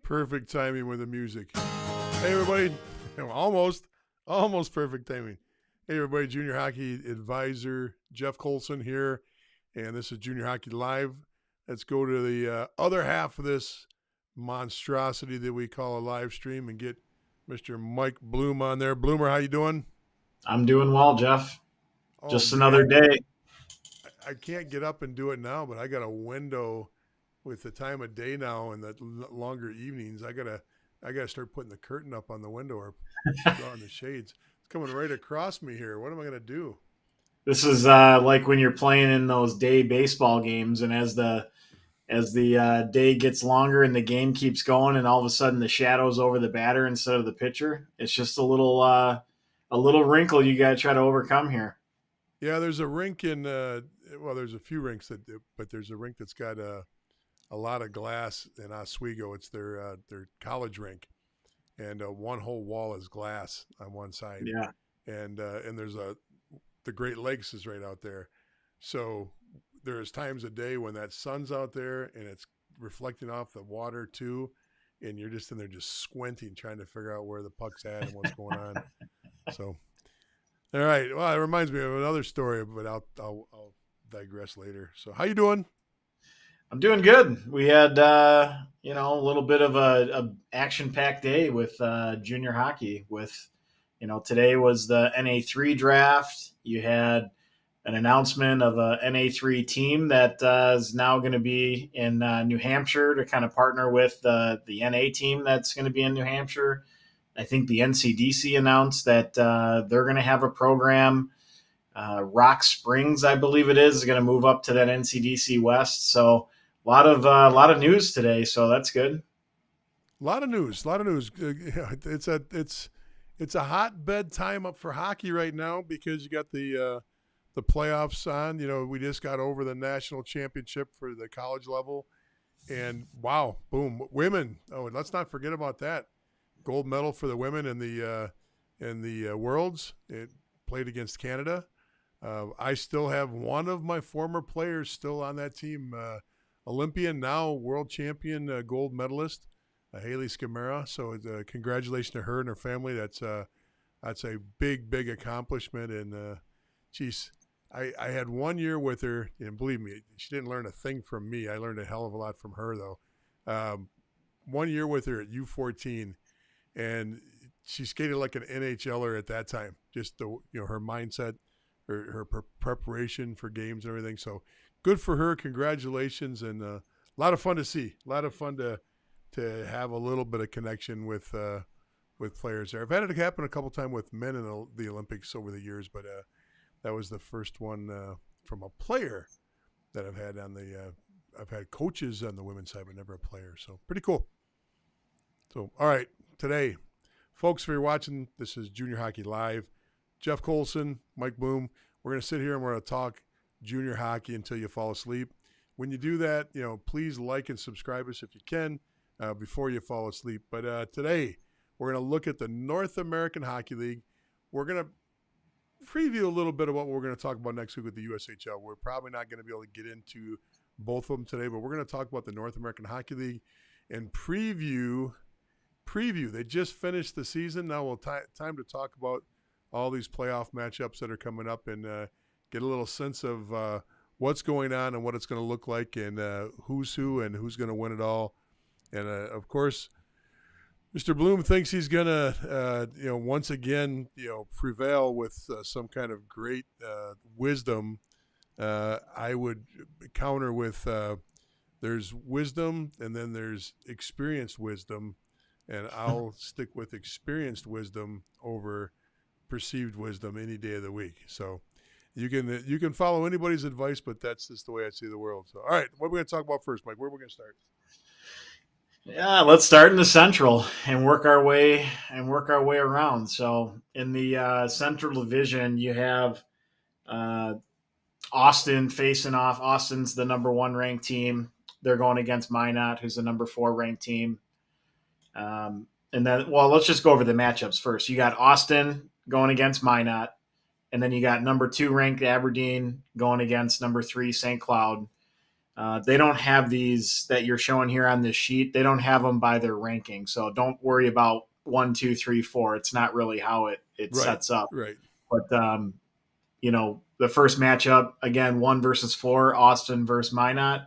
Perfect timing with the music. Hey, everybody. Almost perfect timing. Hey, everybody. Junior Hockey Advisor Jeff Colson here, and this is Junior Hockey Live. Let's go to the other half of this monstrosity that we call a live stream and get Mr. Mike Bloom on there. Bloomer, how you doing? I'm doing well, Jeff. Oh, Just man. another day. I can't get up and do it now, but I got a window with the time of day now and the longer evenings. I gotta start putting the curtain up on the window or drawing the shades. It's coming right across me here. What am I gonna do? This is like when you're playing in those day baseball games, and as the day gets longer and the game keeps going, and all of a sudden the shadow's over the batter instead of the pitcher. It's just a little wrinkle you got to try to overcome here. Yeah, there's a rink in. Well, there's a few rinks but there's a rink that's got a lot of glass in Oswego. It's their college rink, and one whole wall is glass on one side. Yeah. And there's the Great Lakes is right out there, so there's times a day when that sun's out there and it's reflecting off the water too, and you're just in there just squinting trying to figure out where the puck's at and what's going on. So, all right. Well, it reminds me of another story, but I'll digress later. So, how you doing? I'm doing good. We had a little bit of a action-packed day with junior hockey. Today was the NA3 draft. You had an announcement of a NA3 team that is now going to be in New Hampshire to kind of partner with the NA team that's going to be in New Hampshire. I think the NCDC announced that they're going to have a program. Rock Springs, I believe it is going to move up to that NCDC West. So a lot of news today. So that's good. A lot of news. It's a hotbed time up for hockey right now because you got the playoffs on. You know, we just got over the national championship for the college level, and wow, boom, women. Oh, and let's not forget about that gold medal for the women in the Worlds. It played against Canada. I still have one of my former players still on that team, Olympian, now world champion, gold medalist, Haley Scamara. So congratulations to her and her family. That's a big accomplishment. And geez, I had 1 year with her, and believe me, she didn't learn a thing from me. I learned a hell of a lot from her, though. 1 year with her at U14, and she skated like an NHLer at that time. Just her mindset, her preparation for games and everything. So good for her. Congratulations, and a lot of fun to see. A lot of fun to have a little bit of connection with players there. I've had it happen a couple times with men in the Olympics over the years, but that was the first one from a player that I've had on the. I've had coaches on the women's side, but never a player. So pretty cool. So all right, today, folks, if you're watching, this is Junior Hockey Live. Jeff Colson, Mike Bloom. We're going to sit here and we're going to talk junior hockey until you fall asleep. When you do that, please like and subscribe us if you can before you fall asleep. But today, we're going to look at the North American Hockey League. We're going to preview a little bit of what we're going to talk about next week with the USHL. We're probably not going to be able to get into both of them today, but we're going to talk about the North American Hockey League and preview. They just finished the season. Now we'll time to talk about all these playoff matchups that are coming up and get a little sense of what's going on and what it's going to look like and who's who and who's going to win it all. And, of course, Mr. Bloom thinks he's going to, once again, prevail with some kind of great wisdom. I would counter with there's wisdom and then there's experienced wisdom. And I'll stick with experienced wisdom over perceived wisdom any day of the week. So you can follow anybody's advice, but that's just the way I see the world. So, all right, what are we going to talk about first, Mike? Where are we going to start? Yeah, let's start in the Central and work our way around. So in the Central Division, you have Austin facing off. Austin's the number 1 ranked team. They're going against Minot, who's the number 4 ranked team. And then, let's just go over the matchups first. You got Austin going against Minot, and then you got number 2 ranked Aberdeen going against number 3 St. Cloud. They don't have these that you're showing here on this sheet. They don't have them by their ranking. So don't worry about 1, 2, 3, 4. It's not really how it Right. sets up. Right. But the first matchup again, 1 versus 4, Austin versus Minot.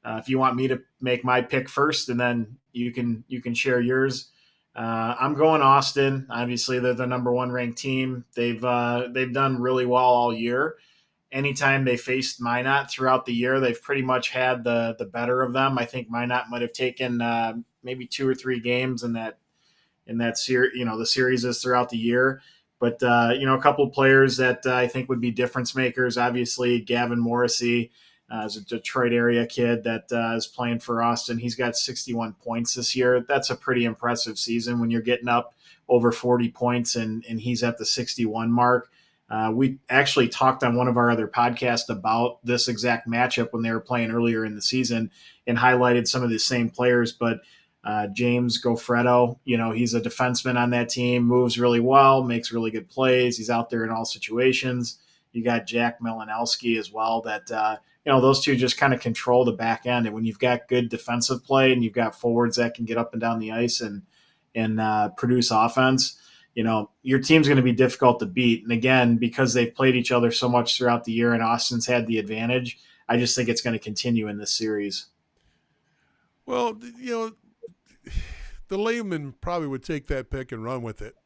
If you want me to make my pick first, and then you can share yours. I'm going Austin. Obviously, they're the number one ranked team. They've done really well all year. Anytime they faced Minot throughout the year, they've pretty much had the better of them. I think Minot might have taken maybe 2 or 3 games in that series, the series is throughout the year. But a couple of players that I think would be difference makers. Obviously, Gavin Morrissey is a Detroit area kid that is playing for Austin. He's got 61 points this year. That's a pretty impressive season when you're getting up over 40 points and he's at the 61 mark. We actually talked on one of our other podcasts about this exact matchup when they were playing earlier in the season and highlighted some of the same players. But James Gofredo, he's a defenseman on that team, moves really well, makes really good plays. He's out there in all situations. You got Jack Milanowski as well that, those two just kind of control the back end. And when you've got good defensive play and you've got forwards that can get up and down the ice and produce offense, your team's going to be difficult to beat. And again, because they've played each other so much throughout the year and Austin's had the advantage, I just think it's going to continue in this series. Well, the layman probably would take that pick and run with it.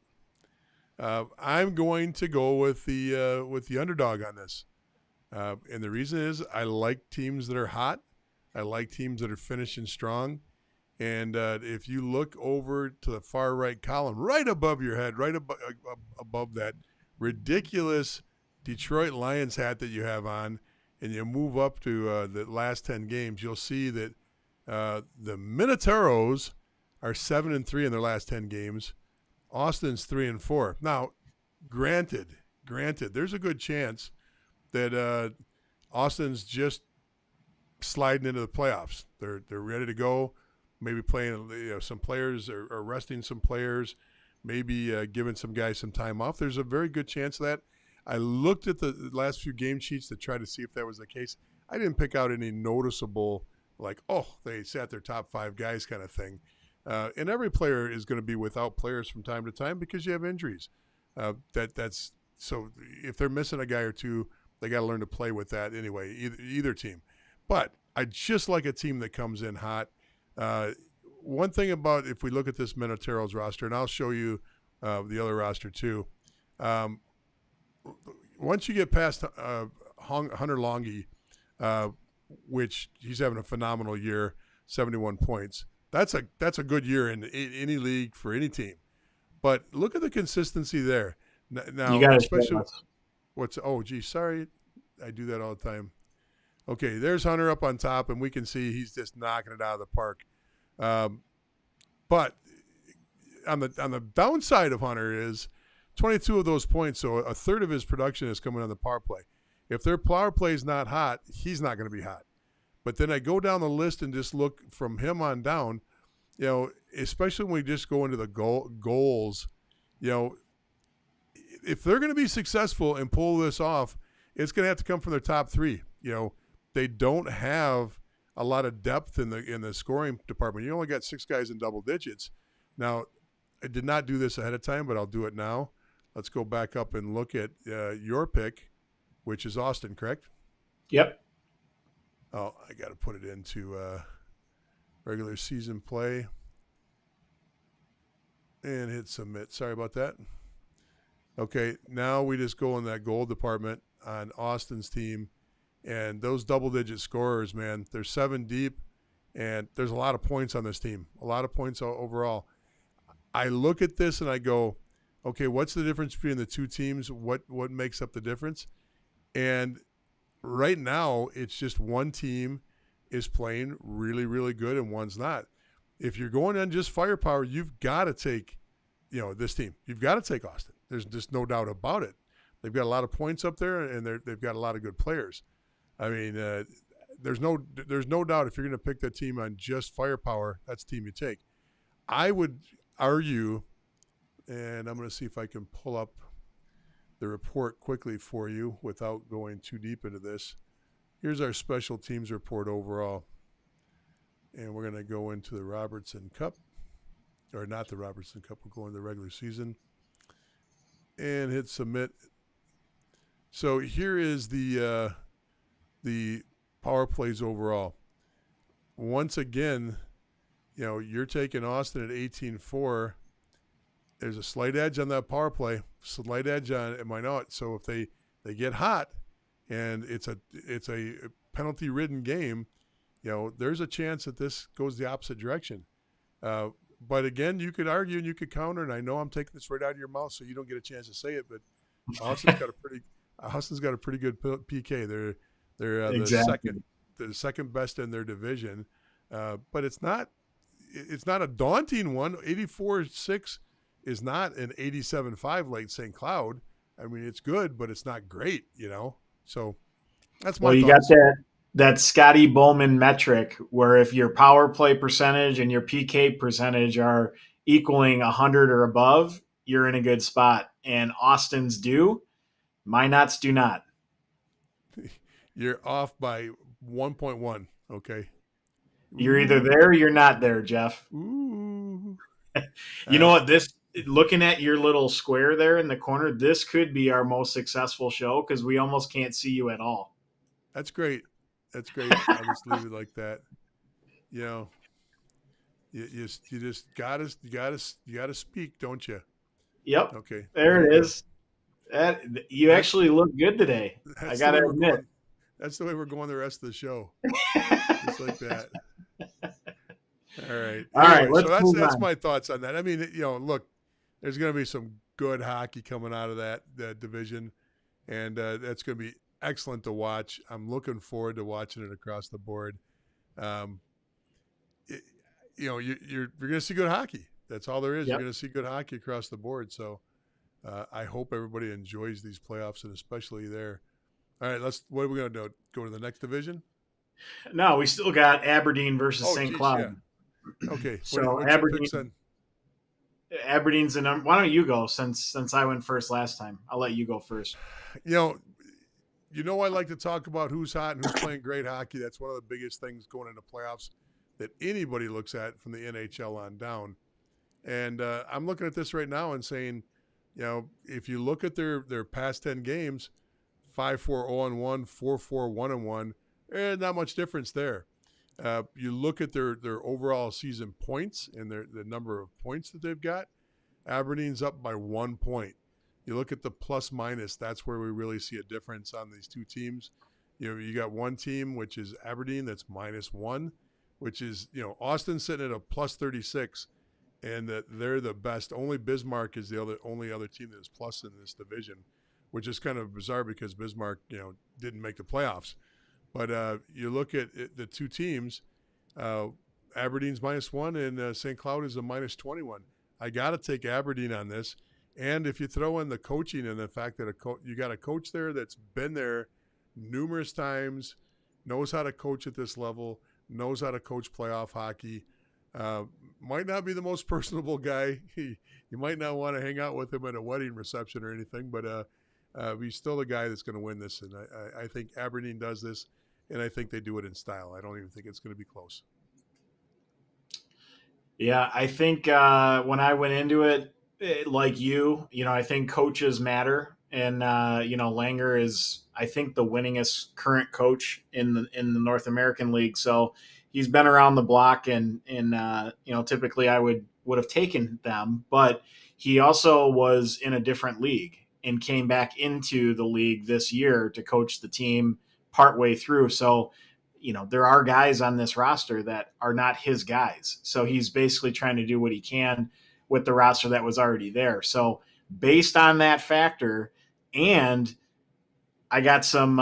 I'm going to go with the underdog on this, and the reason is I like teams that are hot. I like teams that are finishing strong. And if you look over to the far right column, right above your head, right above that ridiculous Detroit Lions hat that you have on, and you move up to the last 10 games, you'll see that the Minotauros are 7-3 in their last 10 games. Austin's 3-4. Now, granted, there's a good chance that Austin's just sliding into the playoffs. They're ready to go. Maybe playing, some players or resting some players, maybe giving some guys some time off. There's a very good chance of that. I looked at the last few game sheets to try to see if that was the case. I didn't pick out any noticeable, they sat their top 5 guys kind of thing. And every player is going to be without players from time to time because you have injuries. That's so if they're missing a guy or two, they got to learn to play with that anyway, either team. But I just like a team that comes in hot. One thing about if we look at this Minotauros roster, and I'll show you the other roster too. Once you get past Hunter Longy, which he's having a phenomenal year, 71 points. That's a good year in any league for any team. But look at the consistency there. Now, You got especially to. sorry, I do that all the time. Okay, there's Hunter up on top, and we can see he's just knocking it out of the park. But on the downside of Hunter is 22 of those points, so a third of his production is coming on the power play. If their power play is not hot, he's not going to be hot. But then I go down the list and just look from him on down, especially when we just go into the goals, if they're going to be successful and pull this off, it's going to have to come from their top 3. They don't have a lot of depth in the scoring department. You only got 6 guys in double digits. Now, I did not do this ahead of time, but I'll do it now. Let's go back up and look at your pick, which is Austin, correct? Yep. Oh, I got to put it into regular season play and hit submit. Sorry about that. Okay, now we just go in that goal department on Austin's team. And those double-digit scorers, man, they're 7 deep, and there's a lot of points on this team, a lot of points overall. I look at this and I go, okay, what's the difference between the two teams? What makes up the difference? And right now, it's just one team is playing really, really good and one's not. If you're going on just firepower, you've got to take, this team. You've got to take Austin. There's just no doubt about it. They've got a lot of points up there, and they've got a lot of good players. I mean, there's no doubt if you're going to pick that team on just firepower, that's the team you take. I would argue, and I'm going to see if I can pull up the report quickly for you without going too deep into this. Here's our special teams report overall. And we're going to go into the Robertson Cup. Or not the Robertson Cup. We're going to the regular season. And hit submit. So here is the power plays overall. Once again, you're taking Austin at 18-4. There's a slight edge on that power play, slight edge on it. Why not? So if they get hot, and it's a penalty-ridden game, there's a chance that this goes the opposite direction. But again, you could argue and you could counter, and I know I'm taking this right out of your mouth, so you don't get a chance to say it. But Austin's got a pretty good PK. They're Exactly. the second best in their division, but it's not a daunting one. 84-6 is not an 87-5 like St. Cloud. I mean, it's good, but it's not great, So that's my Well, you thoughts. got that Scotty Bowman metric where if your power play percentage and your PK percentage are equaling 100 or above, you're in a good spot. And Austin's do. Minot's do not. You're off by 1.1. Okay. You're either there or you're not there, Jeff. Ooh. You know what? Looking at your little square there in the corner, this could be our most successful show because we almost can't see you at all. That's great. That's great. I'll just leave it like that. You just gotta speak, don't you? Yep. Okay. There it is. You actually look good today. I gotta admit. That's the way we're going the rest of the show. Just like that. All right. All right. Let's move that's on. my thoughts on that. I mean, look, there's going to be some good hockey coming out of that division, and that's going to be excellent to watch. I'm looking forward to watching it across the board. You're going to see good hockey. That's all there is. Yep. You're going to see good hockey across the board. So I hope everybody enjoys these playoffs, and especially there. All right, what are we going to do? Go to the next division? No, we still got Aberdeen versus St. Cloud. Yeah. Okay, so Aberdeen's the number. Why don't you go since I went first last time? I'll let you go first. I like to talk about who's hot and who's playing great hockey. That's one of the biggest things going into playoffs that anybody looks at from the NHL on down. And I'm looking at this right now and saying, if you look at their past 10 games, 5-4 0-1, 4-4 1-1, not much difference there. You look at their overall season points and the number of points that they've got. Aberdeen's up by 1 point. You look at the plus minus. That's where we really see a difference on these two teams. You got one team, which is Aberdeen, that's -1, which is Austin's sitting at a plus 36, and that they're the best. Only Bismarck is the only other team that is plus in this division, which is kind of bizarre because Bismarck didn't make the playoffs. But you look at the two teams, Aberdeen's -1 and St. Cloud is a -21. I got to take Aberdeen on this. And if you throw in the coaching and the fact that you got a coach there that's been there numerous times, knows how to coach at this level, knows how to coach playoff hockey, might not be the most personable guy. You might not want to hang out with him at a wedding reception or anything, but he's still the guy that's going to win this. And I think Aberdeen does this. And I think they do it in style. I don't even think it's going to be close. Yeah, I think when I went into it, like I think coaches matter, and Langer is, I think, the winningest current coach in the North American League. So he's been around the block, and typically I would have taken them, but he also was in a different league and came back into the league this year to coach the team partway through. So, there are guys on this roster that are not his guys. So he's basically trying to do what he can with the roster that was already there. So based on that factor, and I got some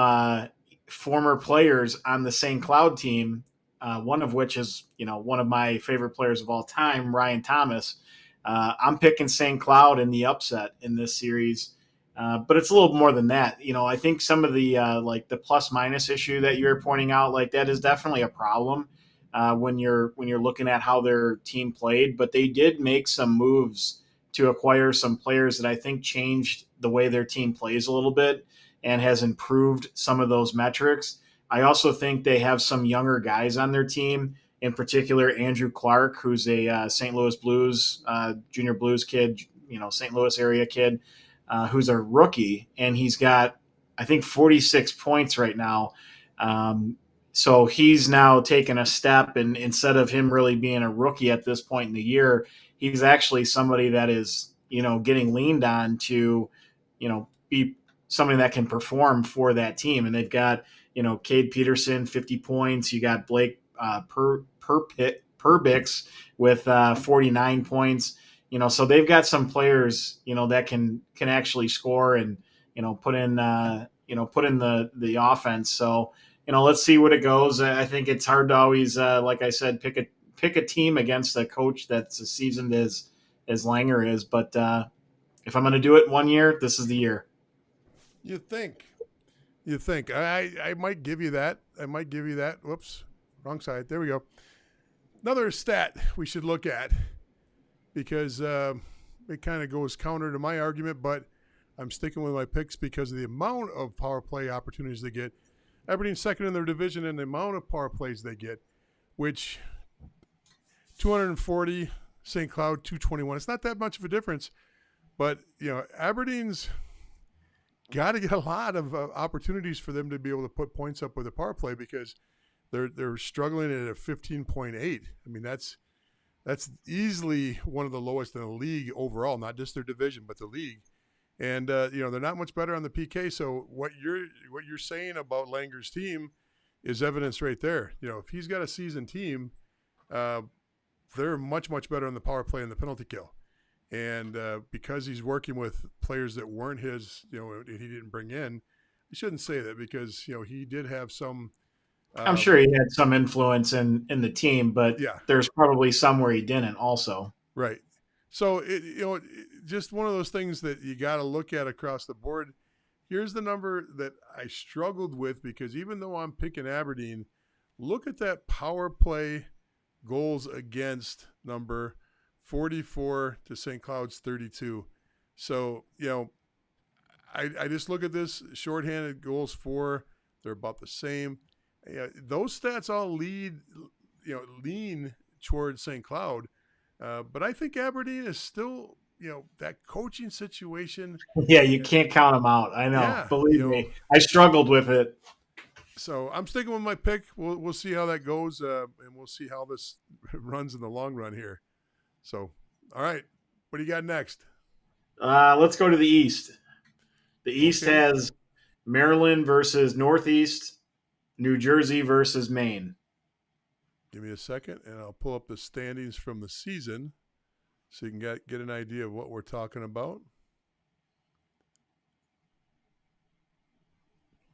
former players on the St. Cloud team, one of which is, one of my favorite players of all time, Ryan Thomas. I'm picking St. Cloud in the upset in this series. But it's a little more than that. I think some of the like the plus minus issue that you're pointing out, like that is definitely a problem when you're looking at how their team played. But they did make some moves to acquire some players that I think changed the way their team plays a little bit and has improved some of those metrics. I also think they have some younger guys on their team, in particular Andrew Clark, who's a St. Louis Blues, junior Blues kid, St. Louis area kid, who's a rookie, and he's got, I think, 46 points right now. So he's now taken a step, and instead of him really being a rookie at this point in the year, he's actually somebody that is, getting leaned on to, be somebody that can perform for that team. And they've got, Cade Peterson, 50 points. You got Blake Perbix with 49 points. So they've got some players, that can actually score and, put in the offense. So, let's see what it goes. I think it's hard to always, like I said, pick a team against a coach that's as seasoned as Langer is. But if I'm going to do it one year, this is the year. You think? You think? I might give you that. I might give you that. Whoops, wrong side. There we go. Another stat we should look at because it kind of goes counter to my argument, but I'm sticking with my picks because of the amount of power play opportunities they get. Aberdeen's second in their division and the amount of power plays they get, which 240, St. Cloud 221. It's not that much of a difference, but Aberdeen's got to get a lot of opportunities for them to be able to put points up with a power play because they're struggling at a 15.8. I mean, that's easily one of the lowest in the league overall, not just their division, but the league. And they're not much better on the PK. So what you're saying about Langer's team is evidence right there. If he's got a seasoned team, they're much better on the power play and the penalty kill. And because he's working with players that weren't his, and he didn't bring in, I shouldn't say that because he did have some. I'm sure he had some influence in the team, but yeah, there's probably some where he didn't also. Right. So just one of those things that you got to look at across the board. Here's the number that I struggled with because even though I'm picking Aberdeen, look at that power play goals against number 44 to St. Cloud's 32. So, I just look at this shorthanded goals for, they're about the same. Those stats all lean towards St. Cloud. But I think Aberdeen is still, that coaching situation. Yeah, you can't count them out. I know. Yeah, Believe me, I struggled with it. So I'm sticking with my pick. We'll see how that goes, and we'll see how this runs in the long run here. So, all right, what do you got next? Let's go to the East. The East has Maryland versus Northeast, New Jersey versus Maine. Give me a second, and I'll pull up the standings from the season so you can get an idea of what we're talking about.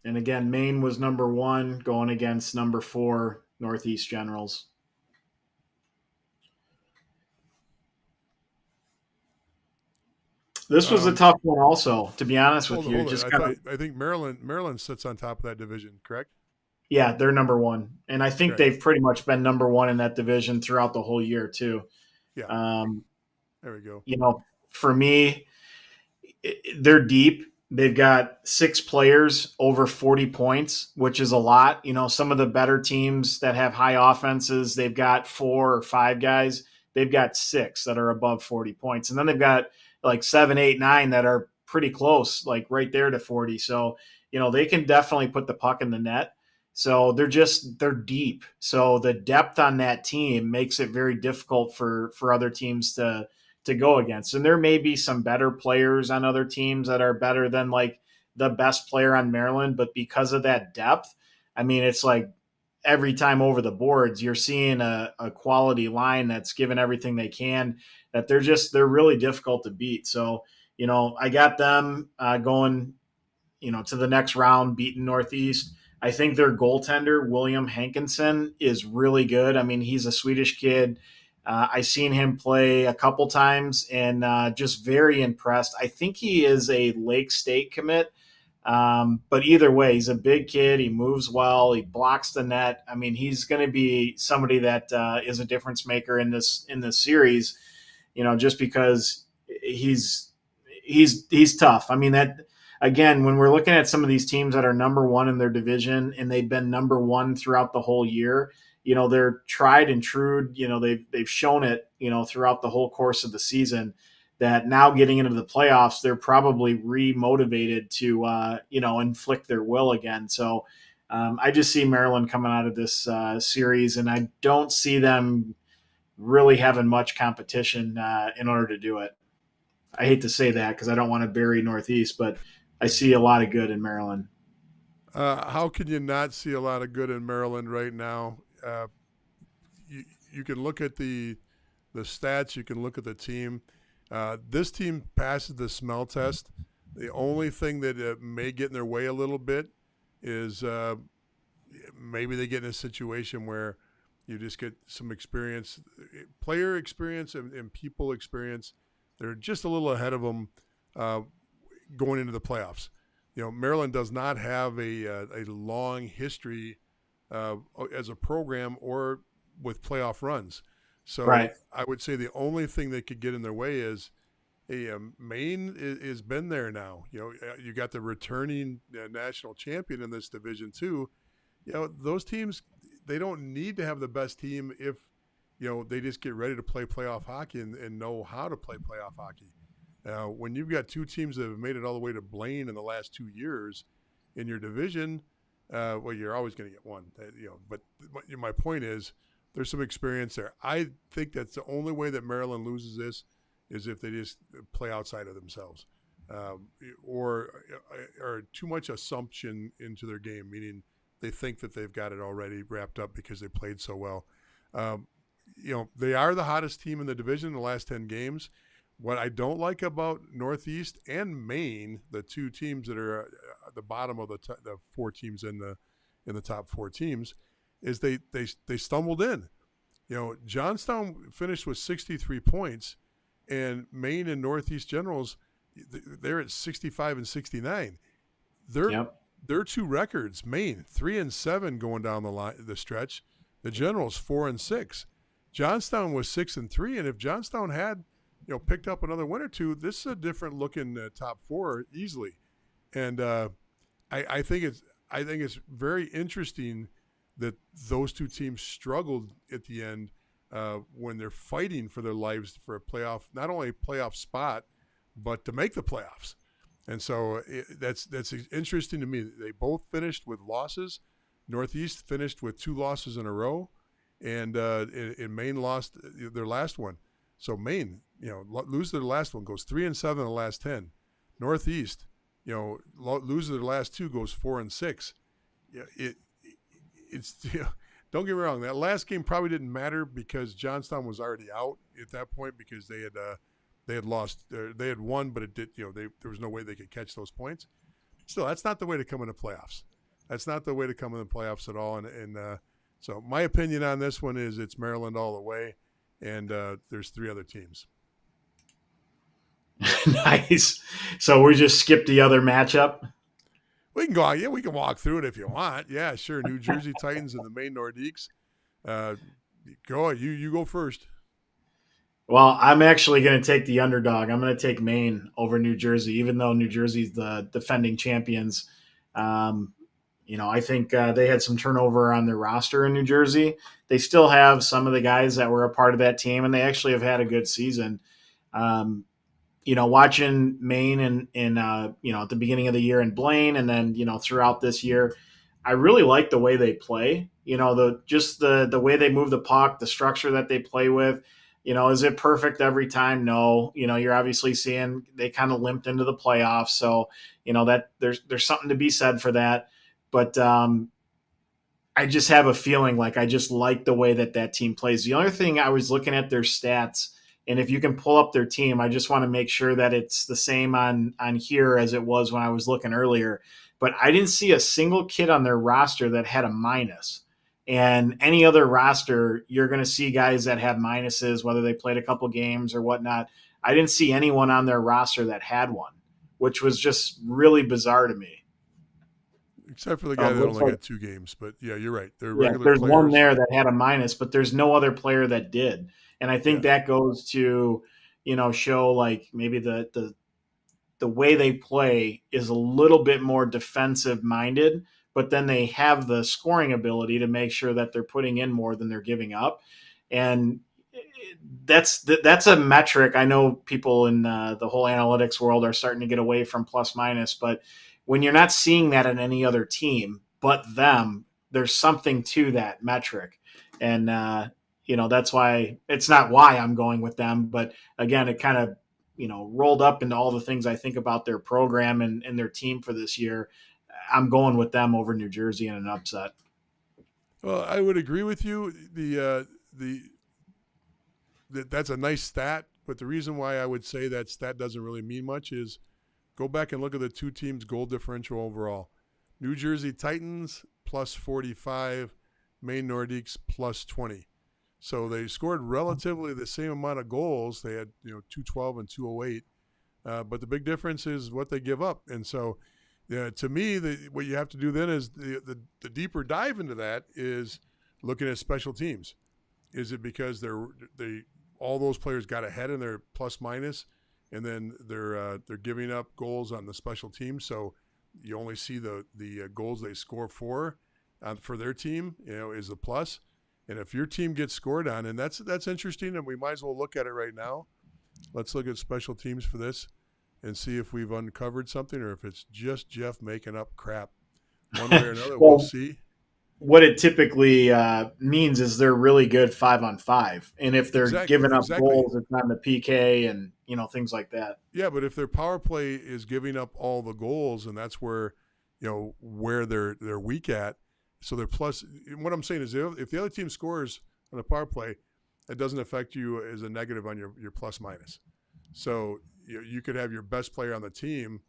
And again, Maine was number 1 going against number 4 Northeast Generals. This was a tough one also, to be honest with you. I think Maryland sits on top of that division, correct? Yeah, they're number 1. And I think they've pretty much been number 1 in that division throughout the whole year too. Yeah. There we go. For me, they're deep. They've got 6 players over 40 points, which is a lot. Some of the better teams that have high offenses, they've got 4 or 5 guys. They've got 6 that are above 40 points. And then they've got like 7, 8, 9 that are pretty close, like right there to 40. So, they can definitely put the puck in the net. So they're deep. So the depth on that team makes it very difficult for other teams to go against. And there may be some better players on other teams that are better than like the best player on Maryland, but because of that depth, I mean, it's like every time over the boards, you're seeing a quality line that's given everything they can, that they're really difficult to beat. So, I got them going, to the next round, beating Northeast. I think their goaltender, William Hankinson, is really good. I mean, he's a Swedish kid. I seen him play a couple times and just very impressed. I think he is a Lake State commit. But either way, he's a big kid. He moves well. He blocks the net. I mean, he's going to be somebody that is a difference maker in this series, just because he's tough. I mean, again, when we're looking at some of these teams that are number one in their division and they've been number one throughout the whole year, they're tried and true. They've shown it, throughout the whole course of the season, that now getting into the playoffs, they're probably re-motivated to, inflict their will again. So I just see Maryland coming out of this series, and I don't see them really having much competition in order to do it. I hate to say that because I don't want to bury Northeast, but I see a lot of good in Maryland. How can you not see a lot of good in Maryland right now? You can look at the stats. You can look at the team. This team passes the smell test. The only thing that may get in their way a little bit is maybe they get in a situation where you just get some experience, player experience and people experience. They're just a little ahead of them going into the playoffs. Maryland does not have a long history as a program or with playoff runs. So Right. I would say the only thing that could get in their way is Maine is been there now. You got the returning national champion in this division too. Those teams, they don't need to have the best team if they just get ready to play playoff hockey and know how to play playoff hockey. When you've got two teams that have made it all the way to Blaine in the last 2 years in your division, well, you're always going to get one. But my point is, there's some experience there. I think that's the only way that Maryland loses this is if they just play outside of themselves, or too much assumption into their game, meaning they think that they've got it already wrapped up because they played so well. They are the hottest team in the division in the last 10 games. What I don't like about Northeast and Maine, the two teams that are at the bottom of the four teams in the top four teams, is they stumbled in. Johnstown finished with 63 points, and Maine and Northeast Generals, they're at 65 and 69. Their two records, Maine 3-7 going down the stretch, the Generals 4-6. Johnstown was 6-3, and if Johnstown had picked up another win or two, this is a different looking top four easily. And I think it's very interesting that those two teams struggled at the end when they're fighting for their lives for a playoff, not only a playoff spot, but to make the playoffs. And so that's interesting to me. They both finished with losses. Northeast finished with 2 losses in a row, and Maine lost their last one. So Maine, lose their last one, goes 3-7 in the last 10. Northeast, lose their last 2, goes 4-6. It's don't get me wrong. That last game probably didn't matter because Johnstown was already out at that point because they had lost, they had won, but it did. There was no way they could catch those points. Still, that's not the way to come into playoffs. That's not the way to come in the playoffs at all. And so my opinion on this one is it's Maryland all the way, and there's 3 other teams. Nice. So we just skipped the other matchup. We can go. Yeah, we can walk through it if you want. Yeah, sure. New Jersey Titans and the Maine Nordiques. Go. You go first. Well, I'm actually going to take the underdog. I'm going to take Maine over New Jersey, even though New Jersey's the defending champions. I think they had some turnover on their roster in New Jersey. They still have some of the guys that were a part of that team, and they actually have had a good season. Watching Maine and at the beginning of the year in Blaine, and then throughout this year, I really like the way they play. The way they move the puck, the structure that they play with. Is it perfect every time? No. You're obviously seeing they kind of limped into the playoffs, so that there's something to be said for that. But I just have a feeling like I just like the way that team plays. The other thing, I was looking at their stats. And if you can pull up their team, I just want to make sure that it's the same on here as it was when I was looking earlier. But I didn't see a single kid on their roster that had a minus. And any other roster, you're going to see guys that have minuses, whether they played a couple games or whatnot. I didn't see anyone on their roster that had one, which was just really bizarre to me. Except for the guy that only got 2 games. But, yeah, you're right. They're regular there's players. One there that had a minus, but there's no other player that did. And I think that goes to, show like maybe the the way they play is a little bit more defensive minded, but then they have the scoring ability to make sure that they're putting in more than they're giving up. And that's a metric. I know people in the whole analytics world are starting to get away from plus minus, but when you're not seeing that in any other team but them, there's something to that metric. And, that's why it's not why I'm going with them, but again, it kind of, rolled up into all the things I think about their program and their team for this year. I'm going with them over New Jersey in an upset. Well, I would agree with you. That's a nice stat, but the reason why I would say that stat doesn't really mean much is go back and look at the two teams' goal differential overall. New Jersey Titans plus 45, Maine Nordiques plus 20. So they scored relatively the same amount of goals. They had 212 and 208, but the big difference is what they give up. And so, to me, what you have to do then is the deeper dive into that is looking at special teams. Is it because they all those players got ahead in their plus minus, and then they're giving up goals on the special team? So you only see the goals they score for their team, is a plus. And if your team gets scored on, and that's interesting, and we might as well look at it right now. Let's look at special teams for this and see if we've uncovered something or if it's just Jeff making up crap. One way or another, we'll see. What it typically means is they're really good 5-on-5, and if they're giving up goals, it's on the PK and things like that. Yeah, but if their power play is giving up all the goals, and that's where where they're weak at, so they're plus. What I'm saying is, if the other team scores on a power play, it doesn't affect you as a negative on your plus minus. So you could have your best player on the team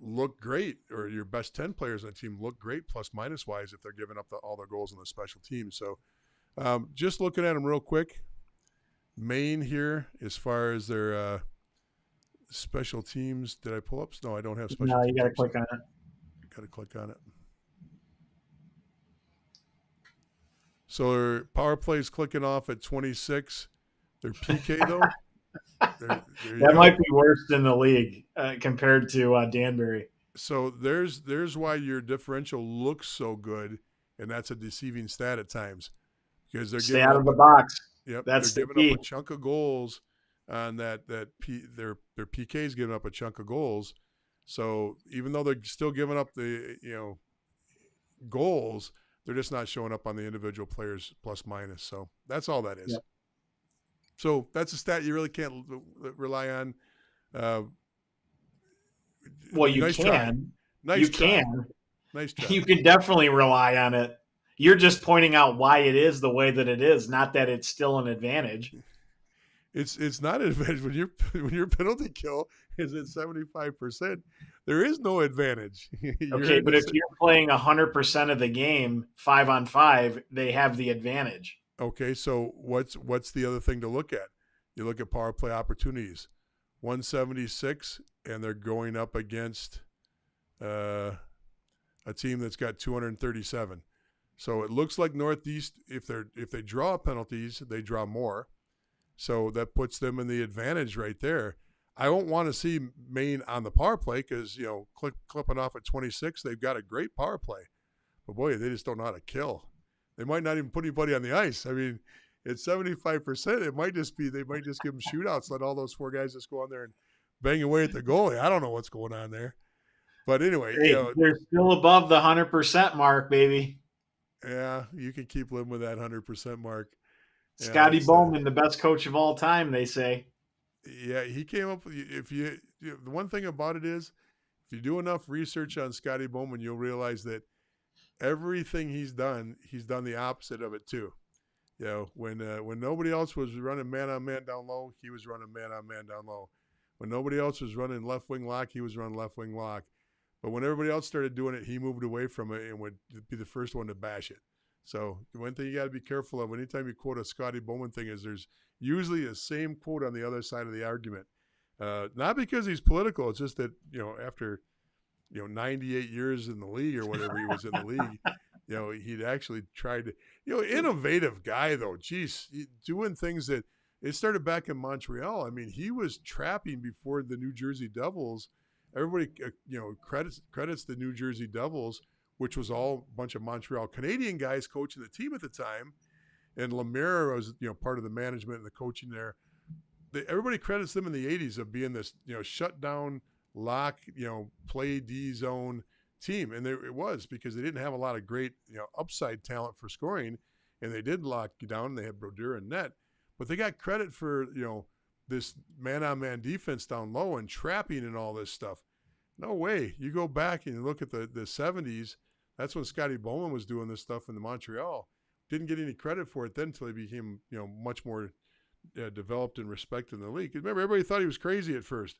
look great, or your best 10 players on the team look great plus minus wise if they're giving up all their goals on the special team. So just looking at them real quick, Maine here, as far as their special teams, did I pull up? No, I don't have special teams. No, you got to click on it. Got to click on it. So their power play is clicking off at 26. Their PK, though, that might be worse than the league compared to Danbury. So there's why your differential looks so good, and that's a deceiving stat at times because they're stay out of the box. Yep, that's they're giving up a chunk of goals on their PK is giving up a chunk of goals. So even though they're still giving up the goals, they're just not showing up on the individual players plus minus. So that's all that is. Yep. So that's a stat you really can't rely on. Well, you can. Nice try. Nice try. You can definitely rely on it. You're just pointing out why it is the way that it is, not that it's still an advantage. It's not an advantage when your penalty kill is at 75%. There is no advantage. Okay, but if you're playing 100% of the game 5-on-5, they have the advantage. Okay, so what's the other thing to look at? You look at power play opportunities, 176, and they're going up against a team that's got 237. So it looks like Northeast, if they draw penalties, they draw more. So that puts them in the advantage right there. I won't want to see Maine on the power play because clipping off at 26, they've got a great power play, but boy, they just don't know how to kill. They might not even put anybody on the ice. I mean, at 75%, they might just give them shootouts, let all those four guys just go on there and bang away at the goalie. I don't know what's going on there. But anyway, they're still above the 100% mark, baby. Yeah, you can keep living with that 100% mark. Scotty Bowman, the best coach of all time, they say. Yeah, he came up. The one thing about it is, if you do enough research on Scotty Bowman, you'll realize that everything he's done the opposite of it too. When nobody else was running man on man down low, he was running man on man down low. When nobody else was running left wing lock, he was running left wing lock. But when everybody else started doing it, he moved away from it and would be the first one to bash it. So the one thing you got to be careful of anytime you quote a Scotty Bowman thing is there's usually the same quote on the other side of the argument. Not because he's political. It's just that, after, 98 years in the league or whatever he was in the league, he'd actually tried to, innovative guy though. Geez, doing things that It started back in Montreal. I mean, he was trapping before the New Jersey Devils. Everybody, credits the New Jersey Devils, which was all a bunch of Montreal Canadian guys coaching the team at the time, and Lemaire was part of the management and the coaching there. Everybody credits them in the '80s of being this shut down, lock, play D zone team, and it was because they didn't have a lot of great upside talent for scoring, and they did lock you down. They had Brodeur and net, but they got credit for this man-on-man defense down low and trapping and all this stuff. No way. You go back and you look at the '70s. That's when Scotty Bowman was doing this stuff in the Montreal. Didn't get any credit for it then until he became much more developed and respected in the league. Remember, everybody thought he was crazy at first.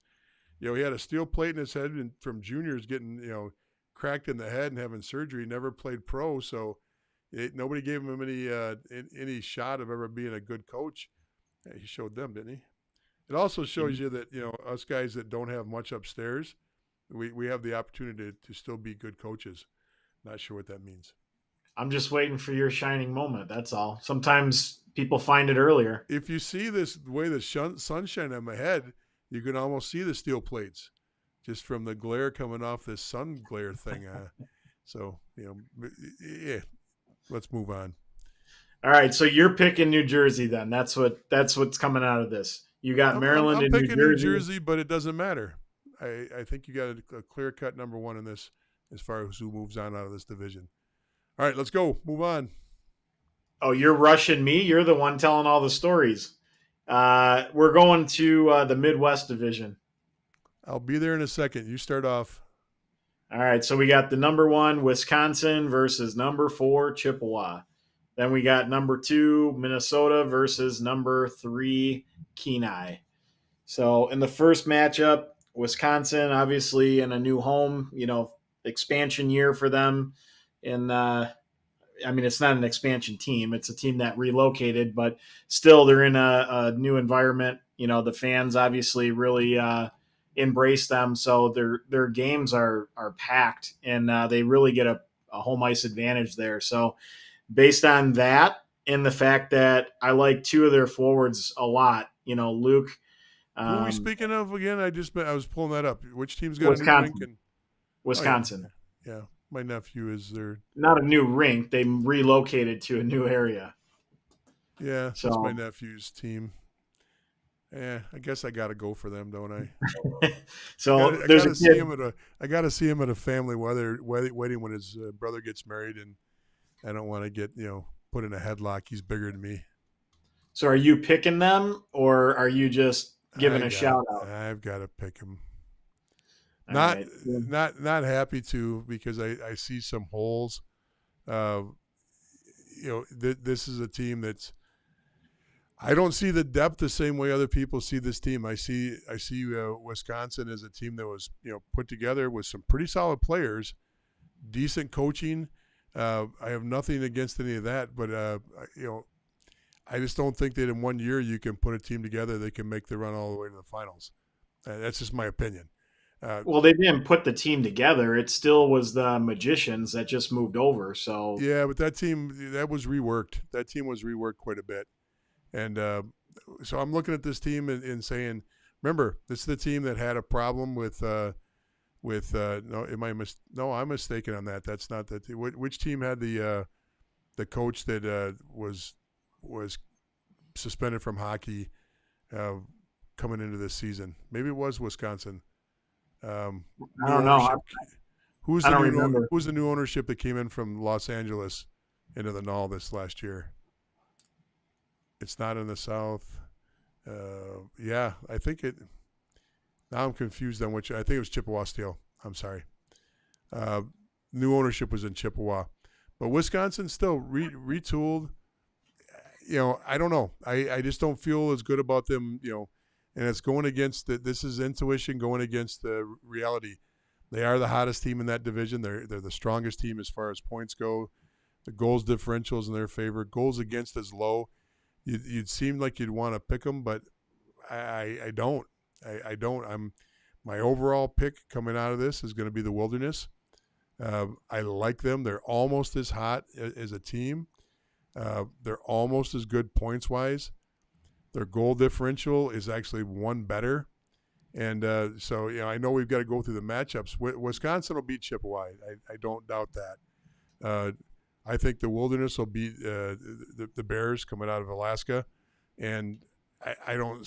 He had a steel plate in his head and from juniors getting cracked in the head and having surgery. Never played pro, so nobody gave him any shot of ever being a good coach. He showed them, didn't he? It also shows you that us guys that don't have much upstairs, we have the opportunity to still be good coaches. Not sure what that means. I'm just waiting for your shining moment. That's all. Sometimes people find it earlier. If you see this way the sunshine on my head, you can almost see the steel plates just from the glare coming off this sun glare thing. So, yeah, let's move on. All right. So you're picking New Jersey then. That's what's coming out of this. You got Maryland and New Jersey. I'm picking New Jersey, but it doesn't matter. I think you got a clear-cut number one in this as far as who moves on out of this division. All right, let's go. Move on. Oh, you're rushing me? You're the one telling all the stories. We're going to the Midwest Division. I'll be there in a second. You start off. All right, so we got the number 1, Wisconsin versus number 4, Chippewa. Then we got number 2, Minnesota versus number 3, Kenai. So in the first matchup, Wisconsin obviously in a new home, expansion year for them. And it's not an expansion team. It's a team that relocated, but still they're in a new environment. The fans obviously really embrace them. So their games are packed and they really get a home ice advantage there. So based on that and the fact that I like 2 of their forwards a lot, Luke. Who are we speaking of again? I was pulling that up. Which team's got Wisconsin. a new rink? Wisconsin. Oh, yeah. My nephew is there. Not a new rink. They relocated to a new area. Yeah, so it's my nephew's team. Yeah, I guess I got to go for them, don't I? So I got to see him at a family wedding when his brother gets married, and I don't want to get put in a headlock. He's bigger than me. So are you picking them, or are you just giving a shout out? I've got to pick him. Not happy to, because I see some holes. This is a team that's, I don't see the depth the same way other people see this team. I see Wisconsin as a team that was put together with some pretty solid players, decent coaching. I have nothing against any of that, but I just don't think that in 1 year you can put a team together that can make the run all the way to the finals. That's just my opinion. Well, they didn't put the team together. It still was the Magicians that just moved over. So yeah, but that team was reworked. That team was reworked quite a bit, and so I'm looking at this team and saying, remember, this is the team that had a problem with no, I'm mistaken on that. That's not that. Which team had the coach that was suspended from hockey coming into this season? Maybe it was Wisconsin. I don't know. Who's the new ownership that came in from Los Angeles into the NAHL this last year? It's not in the South. Yeah, I think it. Now I'm confused on which. I think it was Chippewa Steel. I'm sorry. New ownership was in Chippewa, but Wisconsin still retooled. I don't know. I just don't feel as good about them. And it's going against this is intuition going against the reality. They are the hottest team in that division. They're the strongest team as far as points go. The goals differentials in their favor. Goals against is low. You'd seem like you'd want to pick them, but I don't. I don't. My overall pick coming out of this is going to be the Wilderness. I like them. They're almost as hot as a team. They're almost as good points wise. Their goal differential is actually one better. And so, I know we've got to go through the matchups. Wisconsin will beat Chippewa. I don't doubt that. I think the Wilderness will beat the Bears coming out of Alaska, and I don't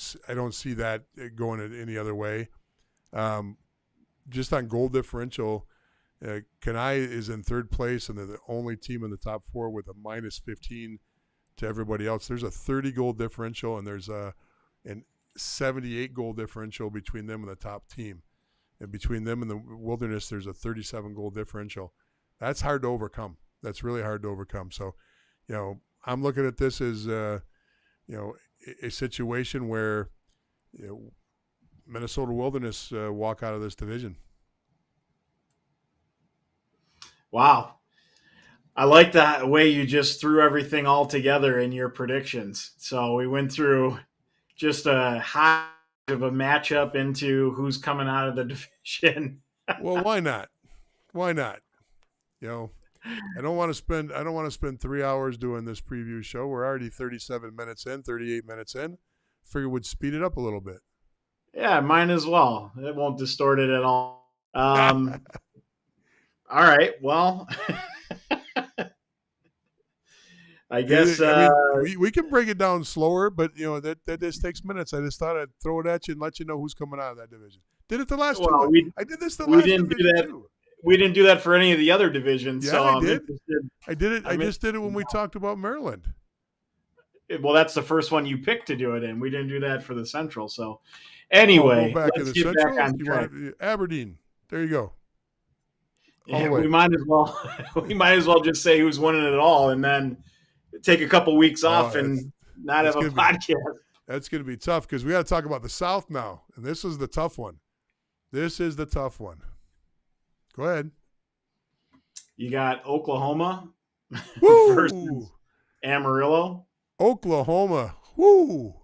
see that going any other way. Just on goal differential, Kenai is in third place, and they're the only team in the top four with a minus 15 to everybody else. There's a 30 goal differential, and there's an 78 goal differential between them and the top team. And between them and the Wilderness, there's a 37 goal differential. That's hard to overcome. That's really hard to overcome. So, I'm looking at this as, a situation where, Minnesota Wilderness walk out of this division. Wow. I like the way you just threw everything all together in your predictions. So we went through just a high of a matchup into who's coming out of the division. Well, why not? Why not? I don't want to spend 3 hours doing this preview show. We're already 37 minutes in, 38 minutes in. Figure we'd speed it up a little bit. Yeah, mine as well. It won't distort it at all. All right. Well, I guess we can break it down slower, but that just takes minutes. I just thought I'd throw it at you and let you know who's coming out of that division. Did it the last two? I did this the last division too. We didn't do that for any of the other divisions. Yeah, so I did. I did it. I just did it when we talked about Maryland. Well, that's the first one you picked to do it in. We didn't do that for the Central. So anyway, let's get back on track. Aberdeen. There you go. Yeah, we might as well. We might as well just say who's winning it all, and then take a couple weeks off and not have a podcast. That's going to be tough because we got to talk about the South now, and this is the tough one. Go ahead. You got Oklahoma versus Amarillo. Oklahoma. Woo.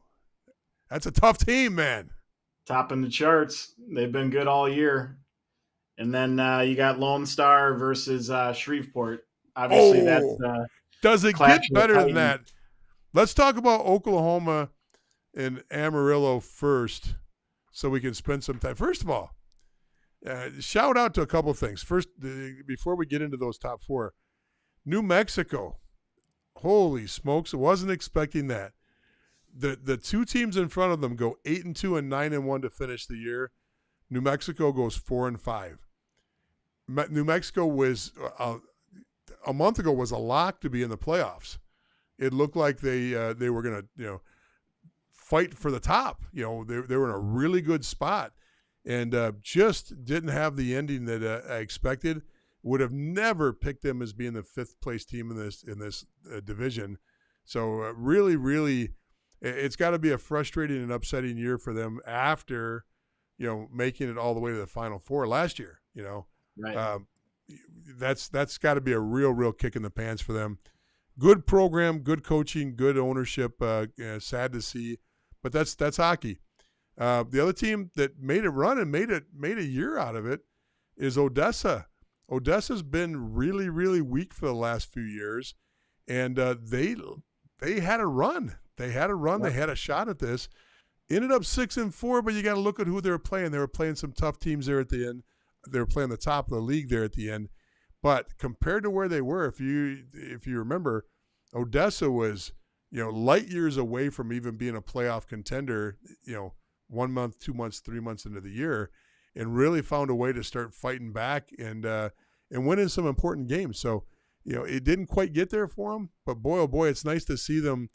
That's a tough team, man. Topping the charts. They've been good all year. And then you got Lone Star versus Shreveport. Obviously, does it get better than that? Let's talk about Oklahoma and Amarillo first so we can spend some time. First of all, shout out to a couple of things. First, before we get into those top four, New Mexico. Holy smokes, I wasn't expecting that. The two teams in front of them go 8-2 and 9-1 to finish the year. New Mexico goes 4-5. New Mexico was a month ago was a lock to be in the playoffs. It looked like they were going to fight for the top. They were in a really good spot, and just didn't have the ending that I expected. Would have never picked them as being the fifth place team in this division. So really, really, it's got to be a frustrating and upsetting year for them after making it all the way to the Final Four last year. Right. That's got to be a real kick in the pants for them. Good program, good coaching, good ownership. Sad to see, but that's hockey. The other team that made a run and made a year out of it is Odessa. Odessa's been really, really weak for the last few years, and they had a run. They had a run. They had a shot at this. Ended up 6-4, but you got to look at who they were playing. They were playing some tough teams there at the end. They were playing the top of the league there at the end. But compared to where they were, if you remember, Odessa was light years away from even being a playoff contender. 1 month, 2 months, 3 months into the year, and really found a way to start fighting back and winning some important games. So it didn't quite get there for them, but boy oh boy, it's nice to see them.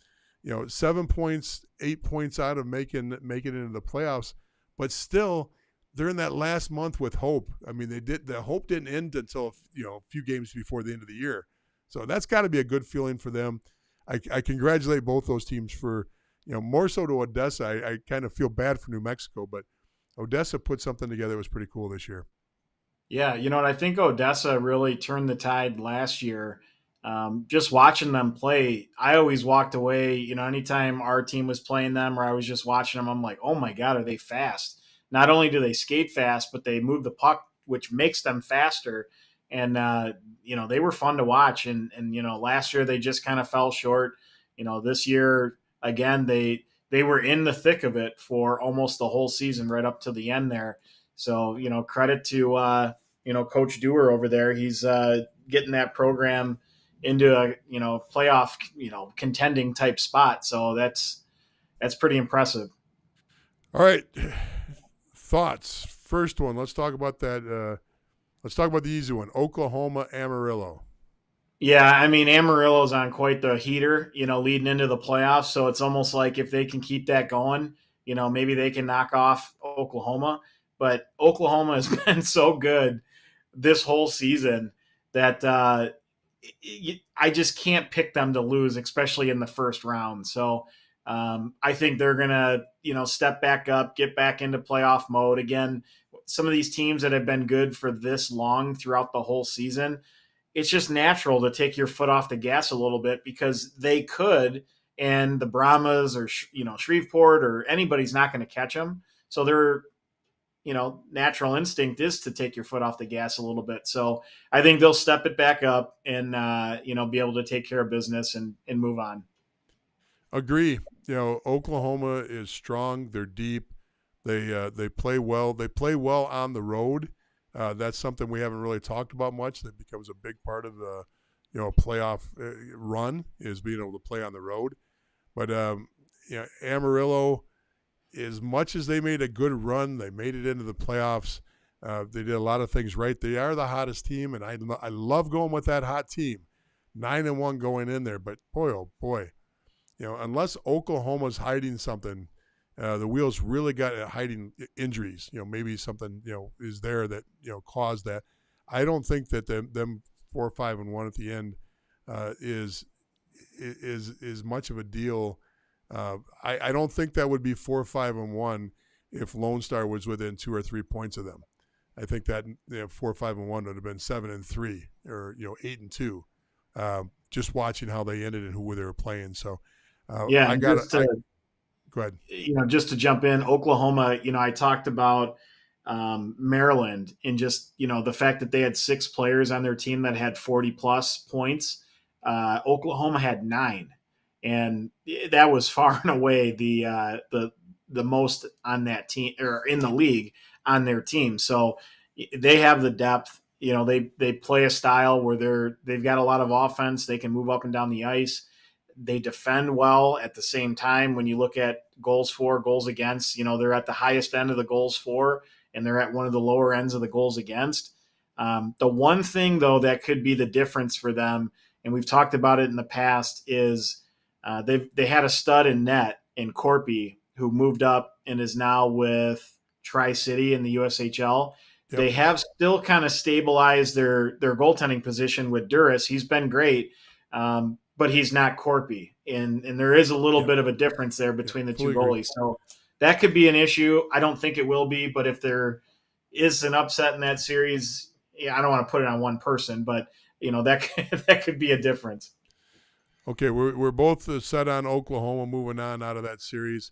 7 points, 8 points out of making it into the playoffs, but still they're in that last month with hope. I mean, the hope didn't end until a few games before the end of the year. So that's got to be a good feeling for them. I congratulate both those teams for more so to Odessa. I kind of feel bad for New Mexico, but Odessa put something together that was pretty cool this year. Yeah, I think Odessa really turned the tide last year. Just watching them play, I always walked away, anytime our team was playing them or I was just watching them, I'm like, oh my God, are they fast? Not only do they skate fast, but they move the puck, which makes them faster. And, they were fun to watch. And last year they just kind of fell short. This year, again, they they were in the thick of it for almost the whole season, right up to the end there. So, credit to, Coach Dewar over there. He's getting that program into a, playoff, contending type spot. So that's pretty impressive. All right. Thoughts. First one. Let's talk about that. Let's talk about the easy one. Oklahoma Amarillo. Yeah, I mean Amarillo's on quite the heater, leading into the playoffs. So it's almost like if they can keep that going, maybe they can knock off Oklahoma. But Oklahoma has been so good this whole season that I just can't pick them to lose, especially in the first round. So I think they're gonna, step back up, get back into playoff mode again. Some of these teams that have been good for this long throughout the whole season, it's just natural to take your foot off the gas a little bit because they could, and the Brahmas or Shreveport or anybody's not going to catch them. So their natural instinct is to take your foot off the gas a little bit. So I think they'll step it back up and be able to take care of business and move on. Agree. Oklahoma is strong. They're deep. They play well. They play well on the road. That's something we haven't really talked about much. That becomes a big part of the, playoff run is being able to play on the road. But Amarillo, as much as they made a good run, they made it into the playoffs. They did a lot of things right. They are the hottest team, and I love going with that hot team. 9-1 going in there, but boy, oh boy, unless Oklahoma's hiding something. The Wheels really got hiding injuries. Maybe something is there that caused that. I don't think that them 4-5-1 at the end is much of a deal. I don't think that would be 4-5-1 if Lone Star was within 2 or 3 points of them. I think that 4-5-1 would have been 7-3 or 8-2. Just watching how they ended and who they were playing. So yeah, go ahead. Just to jump in, Oklahoma, I talked about Maryland and just, the fact that they had 6 players on their team that had 40 plus points. Oklahoma had 9, and that was far and away the most on that team or in the league on their team. So they have the depth. They play a style where they've got a lot of offense. They can move up and down the ice. They defend well at the same time. When you look at goals for, goals against, they're at the highest end of the goals for, and they're at one of the lower ends of the goals against. The one thing, though, that could be the difference for them, and we've talked about it in the past, is they had a stud in net in Corpy who moved up and is now with Tri-City in the USHL. Yep. They have still kind of stabilized their goaltending position with Duras. He's been great. But he's not Corpy, and there is a little bit of a difference there between the two goalies. So that could be an issue. I don't think it will be, but if there is an upset in that series, I don't want to put it on one person, but that could be a difference. Okay, we're both set on Oklahoma moving on out of that series.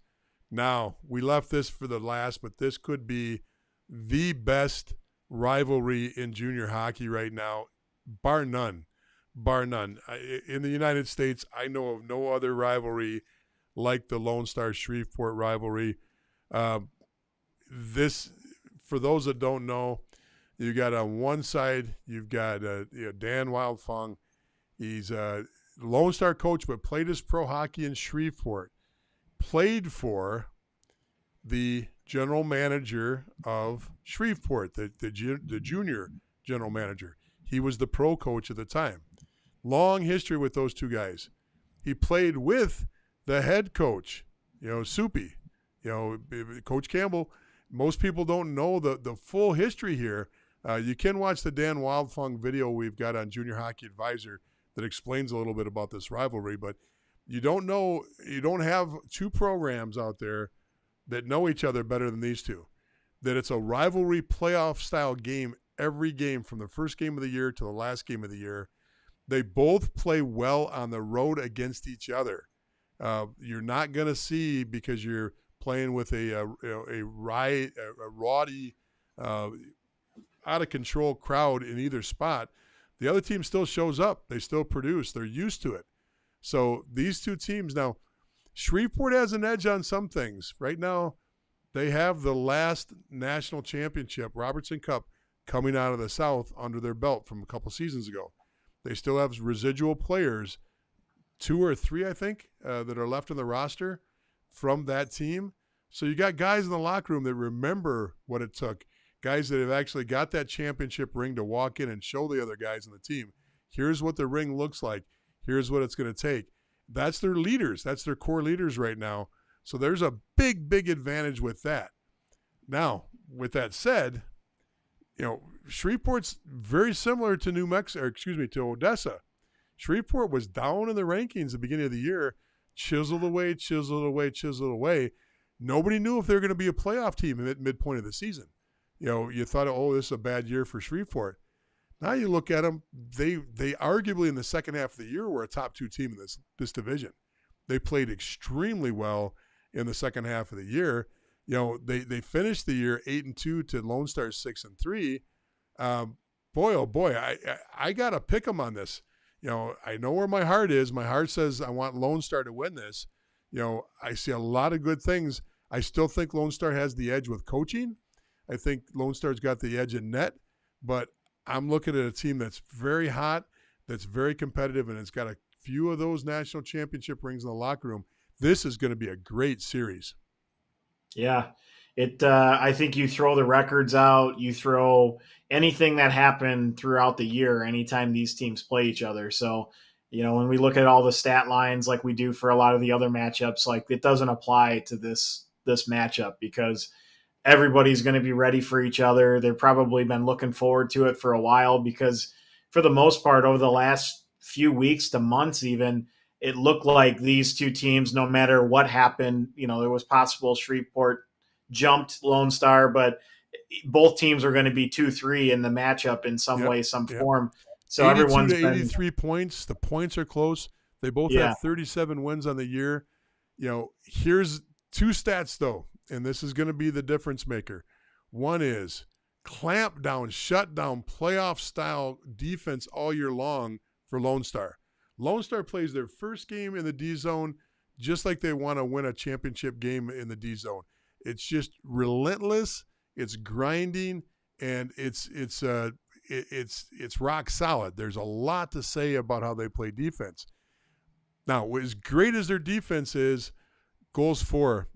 Now, we left this for the last, but this could be the best rivalry in junior hockey right now, bar none. Bar none. In the United States, I know of no other rivalry like the Lone Star Shreveport rivalry. This, for those that don't know, you got on one side, you've got Dan Wildfung. He's a Lone Star coach, but played his pro hockey in Shreveport. Played for the general manager of Shreveport, the junior general manager. He was the pro coach at the time. Long history with those two guys. He played with the head coach, Soupy, Coach Campbell. Most people don't know the full history here. You can watch the Dan Wildfung video we've got on Junior Hockey Advisor that explains a little bit about this rivalry, but you don't have two programs out there that know each other better than these two. That it's a rivalry playoff style game every game from the first game of the year to the last game of the year. They both play well on the road against each other. You're not going to see, because you're playing with a rowdy, out of control crowd in either spot. The other team still shows up. They still produce. They're used to it. So these two teams now, Shreveport has an edge on some things. Right now, they have the last national championship, Robertson Cup, coming out of the South under their belt from a couple seasons ago. They still have residual players, 2 or 3, I think, that are left on the roster from that team. So you got guys in the locker room that remember what it took, guys that have actually got that championship ring to walk in and show the other guys on the team, here's what the ring looks like. Here's what it's going to take. That's their leaders. That's their core leaders right now. So there's a big, big advantage with that. Now, with that said, Shreveport's very similar to to Odessa. Shreveport was down in the rankings at the beginning of the year, chiseled away. Nobody knew if they were going to be a playoff team at midpoint of the season. You thought, this is a bad year for Shreveport. Now you look at them, they arguably in the second half of the year were a top 2 team in this division. They played extremely well in the second half of the year. They finished the year 8-2 to Lone Star 6-3. Boy, oh boy, I got to pick them on this. I know where my heart is. My heart says I want Lone Star to win this. I see a lot of good things. I still think Lone Star has the edge with coaching. I think Lone Star's got the edge in net, but I'm looking at a team that's very hot, that's very competitive, and it's got a few of those national championship rings in the locker room. This is going to be a great series. Yeah. I think you throw the records out, you throw anything that happened throughout the year, anytime these teams play each other. So, when we look at all the stat lines like we do for a lot of the other matchups, like it doesn't apply to this matchup because everybody's going to be ready for each other. They've probably been looking forward to it for a while because for the most part, over the last few weeks to months even, it looked like these two teams, no matter what happened, there was possible Shreveport jumped Lone Star, but both teams are going to be 2-3 in the matchup in some way, some form. So 82 everyone's to 83 points. The points are close. They both have 37 wins on the year. Here's 2 stats though, and this is going to be the difference maker. One is clamp down, shut down, playoff style defense all year long for Lone Star. Lone Star plays their first game in the D zone just like they want to win a championship game in the D zone. It's just relentless. It's grinding, and it's rock solid. There's a lot to say about how they play defense. Now, as great as their defense is, goals for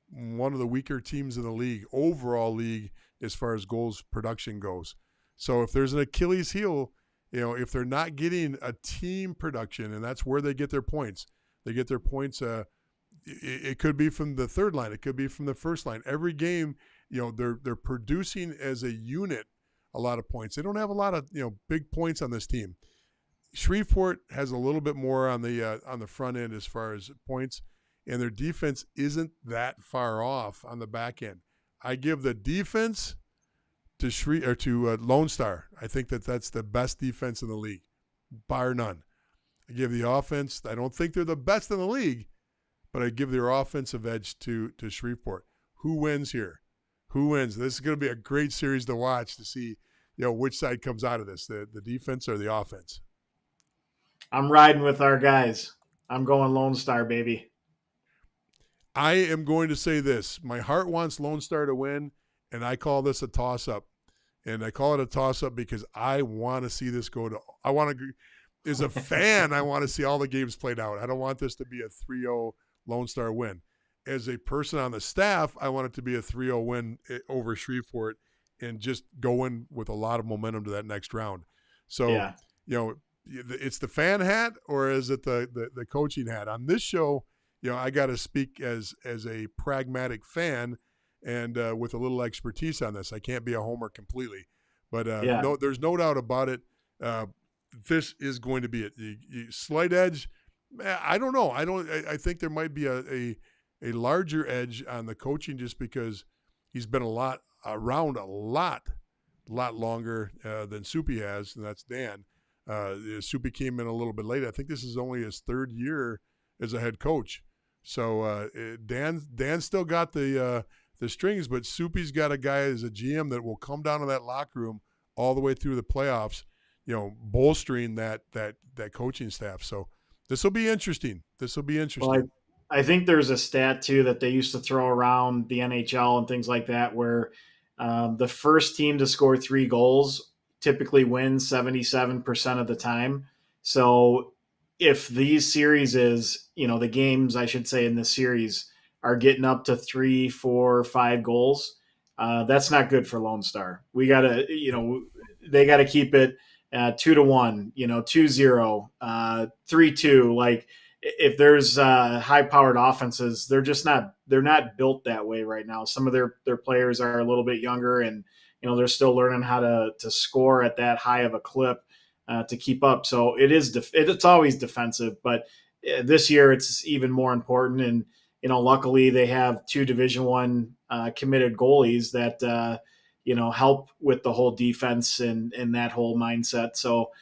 one of the weaker teams in the league, overall league, as far as goals production goes. So if there's an Achilles heel, if they're not getting a team production, and that's where they get their points. They get their points. It could be from the third line. It could be from the first line. Every game, they're producing as a unit a lot of points. They don't have a lot of big points on this team. Shreveport has a little bit more on the front end as far as points, and their defense isn't that far off on the back end. I give the defense to Lone Star. I think that's the best defense in the league, bar none. I give the offense. I don't think they're the best in the league, but I give their offensive edge to Shreveport. Who wins here? Who wins? This is going to be a great series to watch to see, which side comes out of this, the defense or the offense. I'm riding with our guys. I'm going Lone Star, baby. I am going to say this. My heart wants Lone Star to win, and I call this a toss-up. And I call it a toss-up because I want to see this go to – as a fan, I want to see all the games played out. I don't want this to be a 3-0 Lone Star win. As a person on the staff, I want it to be a 3-0 win over Shreveport and just go in with a lot of momentum to that next round. So, it's the fan hat or is it the coaching hat? On this show, I got to speak as a pragmatic fan and with a little expertise on this. I can't be a homer completely. But no, there's no doubt about it. This is going to be it. Slight edge, I don't know. I think there might be a larger edge on the coaching just because he's been around a lot longer than Soupy has, and that's Dan. Soupy came in a little bit late. I think this is only his 3rd year as a head coach. So Dan still got the strings, but Soupy's got a guy as a GM that will come down to that locker room all the way through the playoffs, bolstering that coaching staff. So this will be interesting. Well, I think there's a stat too that they used to throw around the NHL and things like that, where the first team to score 3 goals typically wins 77% of the time. So if these series is, the games I should say in this series are getting up to 3, 4, 5 goals, that's not good for Lone Star. We gotta, they gotta keep it 2-1, 2-0, 3-2. Like if there's high powered offenses, they're not built that way right now. Some of their players are a little bit younger, and they're still learning how to score at that high of a clip to keep up. So it's always defensive, but this year it's even more important. And luckily they have two Division 1 committed goalies that help with the whole defense and that whole mindset. So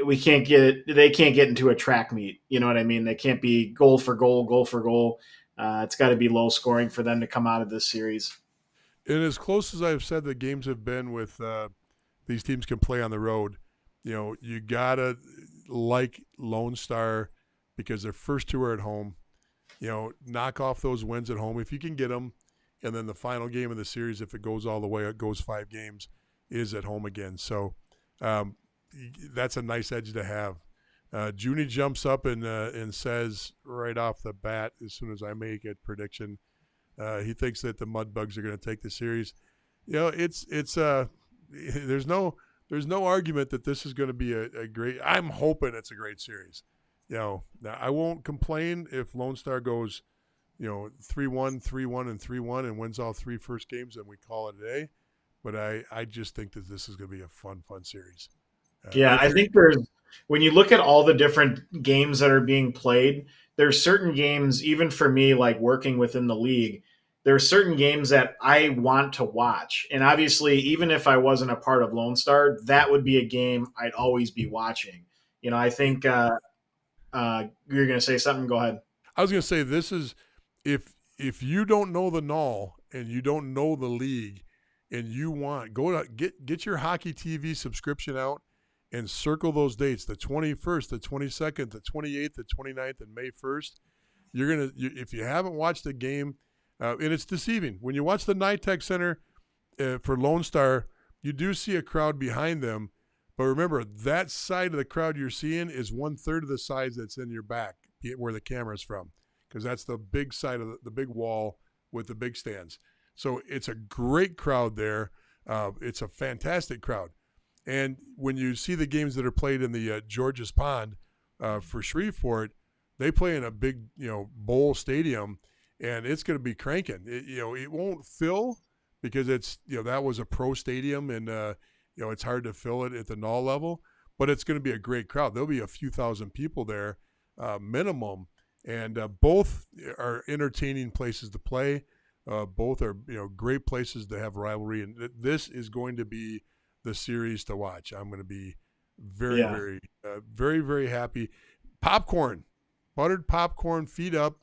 we can't get they can't get into a track meet. You know what I mean? They can't be goal for goal, goal for goal. It's got to be low scoring for them to come out of this series. And as close as I've said the games have been with these teams can play on the road, you gotta like Lone Star because their first two are at home. Knock off those wins at home if you can get them, and then the final game of the series, if it goes all the way, it goes 5 games, is at home again. So um, that's a nice edge to have. Junie jumps up and says right off the bat, as soon as I make a prediction, he thinks that the Mudbugs are going to take the series. It's there's no argument that this is going to be a great. I'm hoping it's a great series. Now I won't complain if Lone Star goes, 3-1, 3-1, and 3-1 and wins all three first games, and we call it a day. But I just think that this is going to be a fun series. Yeah, If I you're think when you look at all the different games that are being played, there's certain games, even for me, like working within the league, there are certain games that I want to watch. And obviously, even if I wasn't a part of Lone Star, that would be a game I'd always be watching. I think you're going to say something. Go ahead. I was going to say this is if you don't know the NAHL and you don't know the league and you want go to get your hockey TV subscription out and circle those dates, the 21st, the 22nd, the 28th, the 29th, and May 1st. If you haven't watched the game, and it's deceiving when you watch the NITEC Center for Lone Star, you do see a crowd behind them. But remember, that side of the crowd you're seeing is 1/3 of the size that's in your back, where the camera's from, because that's the big side of the big wall with the big stands. So it's a great crowd there. It's a fantastic crowd. And when you see the games that are played in the Georges Pond for Shreveport, they play in a big, bowl stadium, and it's going to be cranking. It won't fill because that was a pro stadium, and it's hard to fill it at the NAHL level, but it's going to be a great crowd. There'll be a few thousand people there, minimum, and both are entertaining places to play. Both are great places to have rivalry, and this is going to be the series to watch. I'm going to be very, Yeah. very, very, very happy. Popcorn, buttered popcorn, feet up,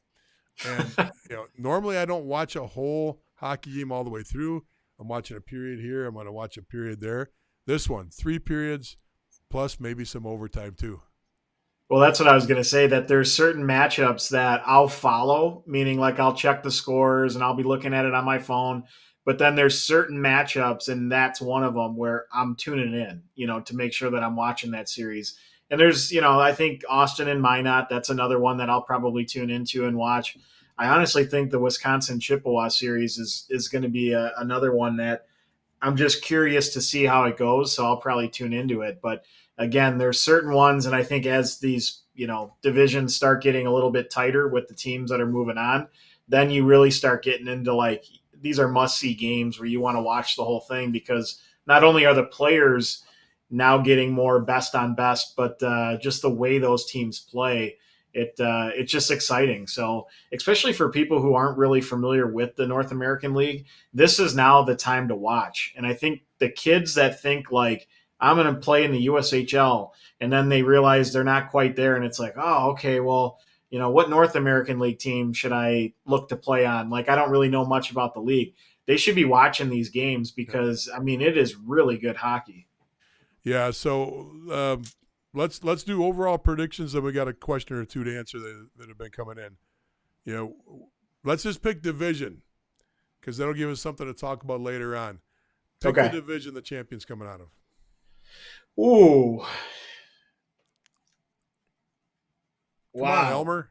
and normally I don't watch a whole hockey game all the way through. I'm watching a period here. I'm going to watch a period there. This one, 3 periods plus maybe some overtime too. Well, that's what I was going to say, that there's certain matchups that I'll follow, meaning like I'll check the scores and I'll be looking at it on my phone. But then there's certain matchups, and that's one of them where I'm tuning in, to make sure that I'm watching that series. And there's, I think Austin and Minot, that's another one that I'll probably tune into and watch. I honestly think the Wisconsin Chippewa series is going to be another one that I'm just curious to see how it goes, so I'll probably tune into it. But again, there's certain ones, and I think as these divisions start getting a little bit tighter with the teams that are moving on, then you really start getting into like these are must see games where you want to watch the whole thing, because not only are the players now getting more best on best, but just the way those teams play. It's just exciting. So, especially for people who aren't really familiar with the North American League, this is now the time to watch. And I think the kids that think like I'm going to play in the USHL, and then they realize they're not quite there, and it's like, oh, okay, well, what North American League team should I look to play on? Like, I don't really know much about the league. They should be watching these games because, I mean, it is really good hockey. Yeah. So let's do overall predictions. Then we got a question or two to answer that have been coming in. Let's just pick division because that'll give us something to talk about later on. Pick the Okay. division the champion's coming out of. Ooh. Come on, Wow. Elmer.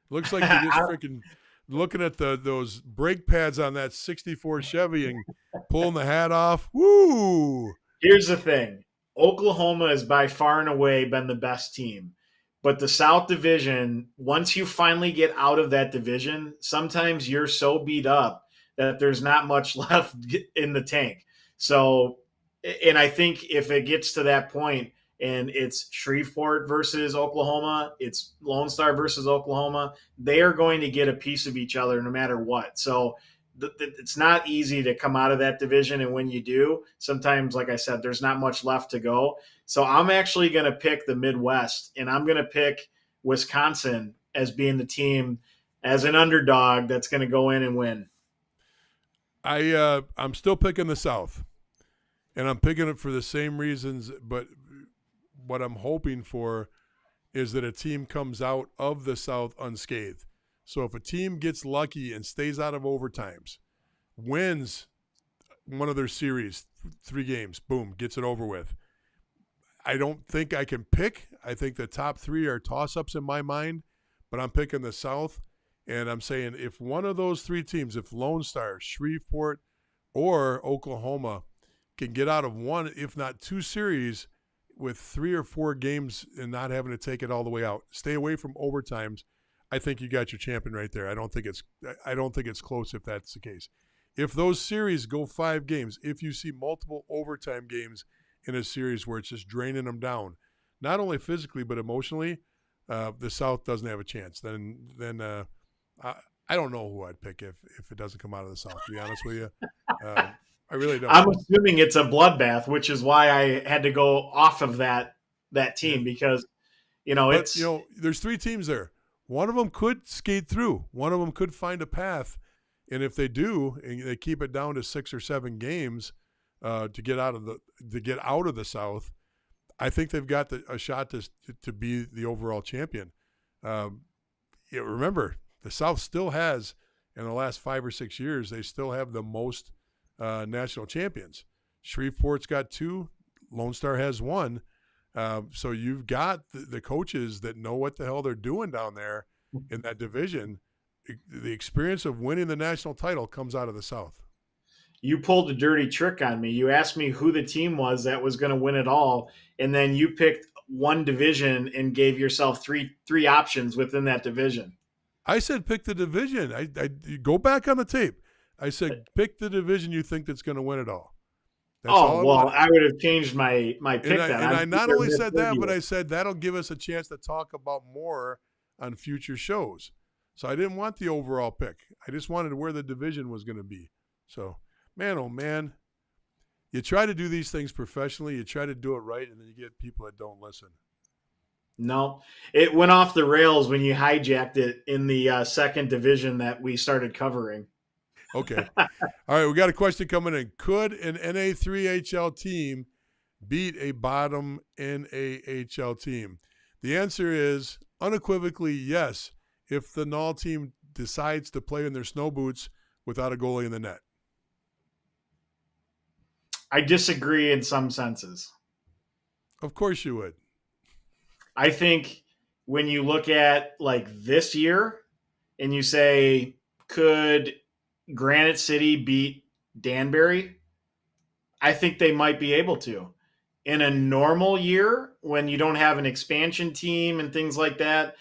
Looks like you're just freaking looking at those brake pads on that 64 Chevy and pulling the hat off. Woo! Here's the thing. Oklahoma has by far and away been the best team. But the South Division, once you finally get out of that division, sometimes you're so beat up that there's not much left in the tank. So, and I think if it gets to that point and it's Shreveport versus Oklahoma, it's Lone Star versus Oklahoma, they are going to get a piece of each other no matter what. So, it's not easy to come out of that division. And when you do, sometimes, like I said, there's not much left to go. So I'm actually going to pick the Midwest, and I'm going to pick Wisconsin as being the team as an underdog that's going to go in and win. I'm still picking the South, and I'm picking it for the same reasons. But what I'm hoping for is that a team comes out of the South unscathed. So if a team gets lucky and stays out of overtimes, wins one of their series, 3 games, boom, gets it over with. I don't think I can pick. I think the top 3 are toss-ups in my mind, but I'm picking the South, and I'm saying if one of those 3 teams, if Lone Star, Shreveport, or Oklahoma can get out of 1, if not 2 series with 3 or 4 games and not having to take it all the way out, stay away from overtimes, I think you got your champion right there. I don't think it's close if that's the case. If those series go 5 games, if you see multiple overtime games in a series where it's just draining them down, not only physically but emotionally, the South doesn't have a chance. Then I don't know who I'd pick if it doesn't come out of the South, to be honest with you. I really don't. I'm assuming it's a bloodbath, which is why I had to go off of that team because, there's 3 teams there. One of them could skate through. One of them could find a path, and if they do, and they keep it down to 6 or 7 games to get out of the South, I think they've got a shot to be the overall champion. Remember, the South still has, in the last 5 or 6 years, they still have the most national champions. Shreveport's got 2. Lone Star has 1. So you've got the coaches that know what the hell they're doing down there in that division. The experience of winning the national title comes out of the South. You pulled a dirty trick on me. You asked me who the team was that was going to win it all, and then you picked one division and gave yourself three options within that division. I said pick the division. I go back on the tape. I said pick the division you think that's going to win it all. That's I would have changed my pick. And I not only said that, but I said that'll give us a chance to talk about more on future shows. So I didn't want the overall pick. I just wanted where the division was going to be. So, man, oh, man, you try to do these things professionally. You try to do it right, and then you get people that don't listen. No, it went off the rails when you hijacked it in the second division that we started covering. Okay. All right, we got a question coming in. Could an NA3HL team beat a bottom NAHL team? The answer is unequivocally yes, if the NAHL team decides to play in their snow boots without a goalie in the net. I disagree in some senses. Of course you would. I think when you look at like this year and you say, could Granite City beat Danbury? I think they might be able to. In a normal year, when you don't have an expansion team and things like that,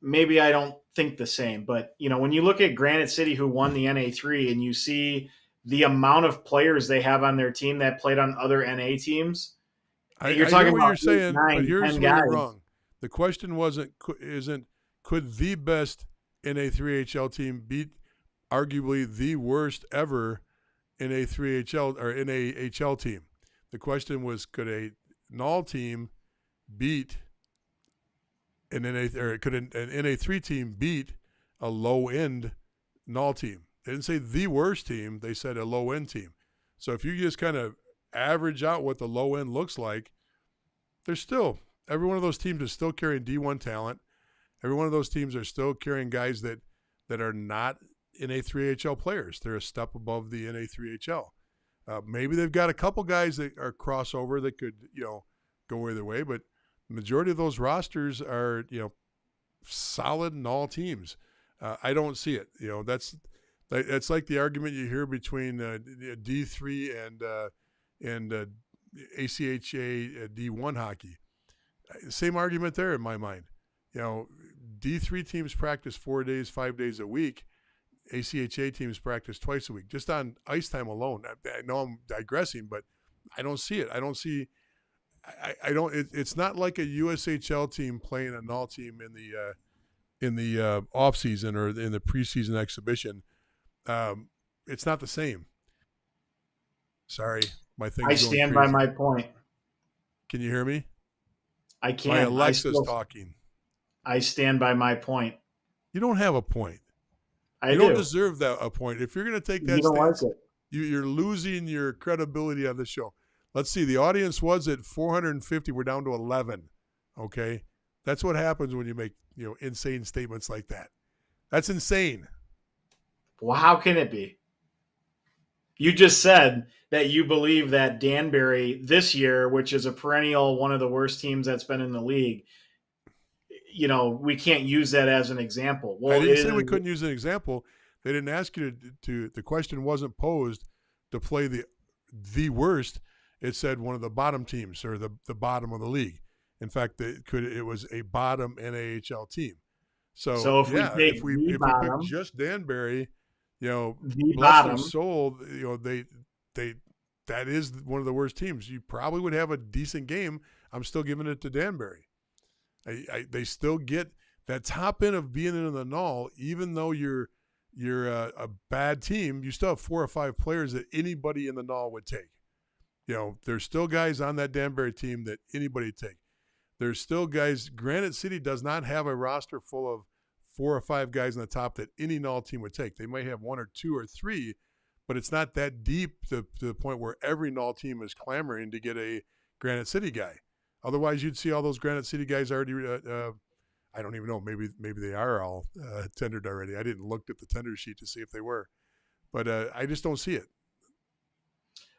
maybe I don't think the same. But, when you look at Granite City, who won the NA3, and you see the amount of players they have on their team that played on other NA teams, you're talking about what you're saying, but here's where you're wrong. The question isn't could the best NA3HL team beat arguably the worst ever NA3HL or NAHL team. The question was, could a NAHL team beat could an NA3 team beat a low-end NAHL team? They didn't say the worst team. They said a low-end team. So if you just kind of average out what the low end looks like, there's still every one of those teams is still carrying D1 talent. Every one of those teams are still carrying guys that are not NA3HL players. They're a step above the NA3HL. Maybe they've got a couple guys that are crossover that could, go either way, but the majority of those rosters are, solid in all teams. I don't see it. That's like the argument you hear between D3 and ACHA D1 hockey. Same argument there in my mind. D3 teams practice 4 days, 5 days a week. ACHA teams practice twice a week, just on ice time alone. I know I'm digressing, but I don't see it. I don't see. I don't. It's not like a USHL team playing a NAHL team in the off season or in the preseason exhibition. It's not the same. Sorry, my thing's I going stand crazy. by my point. Can you hear me? I can. My Alexa's talking. I stand by my point. You don't have a point. You don't deserve a point. If you're going to take that stance, like it. You're losing your credibility on the show. Let's see. The audience was at 450. We're down to 11. Okay, that's what happens when you make insane statements like that. That's insane. Well, how can it be? You just said that you believe that Danbury this year, which is a perennial one of the worst teams that's been in the league, we can't use that as an example. Well, I didn't say we couldn't use an example. They didn't ask you to the question wasn't posed to play the worst. It said one of the bottom teams or the bottom of the league. In fact, it was a bottom NAHL team. So if we pick just Danbury, the bless bottom their soul, they that is one of the worst teams. You probably would have a decent game. I'm still giving it to Danbury. They still get that top end of being in the NAHL, even though you're a bad team. You still have 4 or 5 players that anybody in the NAHL would take. There's still guys on that Danbury team that anybody would take. There's still guys. Granite City does not have a roster full of 4 or 5 guys on the top that any NAHL team would take. They might have 1 or 2 or 3, but it's not that deep to the point where every NAHL team is clamoring to get a Granite City guy. Otherwise, you'd see all those Granite City guys already. I don't even know. Maybe they are all tendered already. I didn't look at the tender sheet to see if they were, but I just don't see it.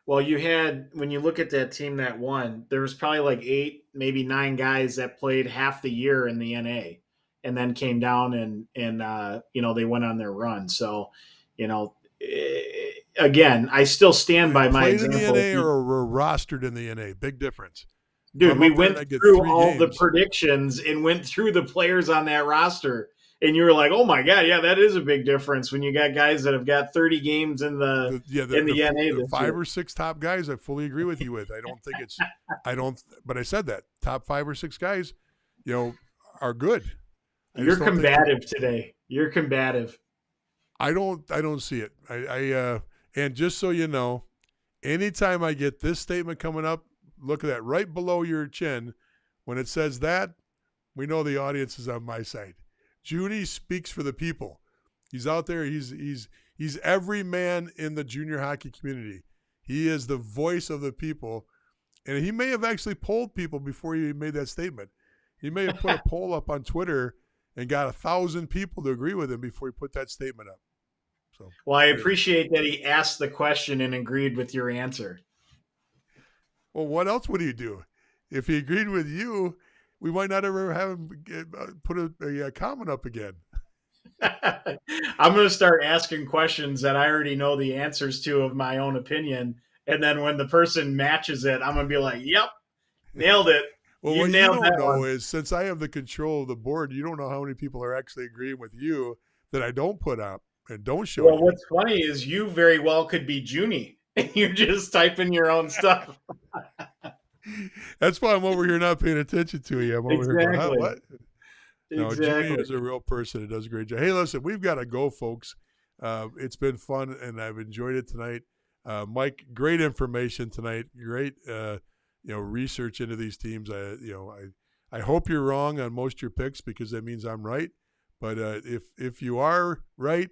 Well, when you look at that team that won, there was probably like 8, maybe 9 guys that played half the year in the NA, and then came down and they went on their run. So, again, I still stand by my example. Played in the NA or were rostered in the NA, big difference. Dude, we went through all the predictions and went through the players on that roster. And you were like, "Oh my god, yeah, that is a big difference when you got guys that have got 30 games in the NA." The 5 or 6 top guys, I fully agree with you with. But I said that top 5 or 6 guys, are good. You're combative today. You're combative. I don't see it. And just so you know, anytime I get this statement coming up, look at that right below your chin. When it says that, we know the audience is on my side. Junie speaks for the people. He's out there. He's every man in the junior hockey community. He is the voice of the people. And he may have actually polled people before he made that statement. He may have put a poll up on Twitter and got 1,000 people to agree with him before he put that statement up. So, well, I appreciate that he asked the question and agreed with your answer. Well, what else would he do? If he agreed with you, we might not ever have him put a comment up again. I'm going to start asking questions that I already know the answers to of my own opinion. And then when the person matches it, I'm going to be like, yep, nailed it. Well, what you don't know is, since I have the control of the board, you don't know how many people are actually agreeing with you that I don't put up and don't show you. Well, what's funny is you very well could be Junie. You're just typing your own stuff. That's why I'm over here not paying attention to you. I'm over here going, what? No, exactly. Jimmy is a real person. It does a great job. Hey, listen, we've got to go, folks. It's been fun, and I've enjoyed it tonight. Mike, great information tonight. Great, research into these teams. I hope you're wrong on most of your picks because that means I'm right. But if you are right,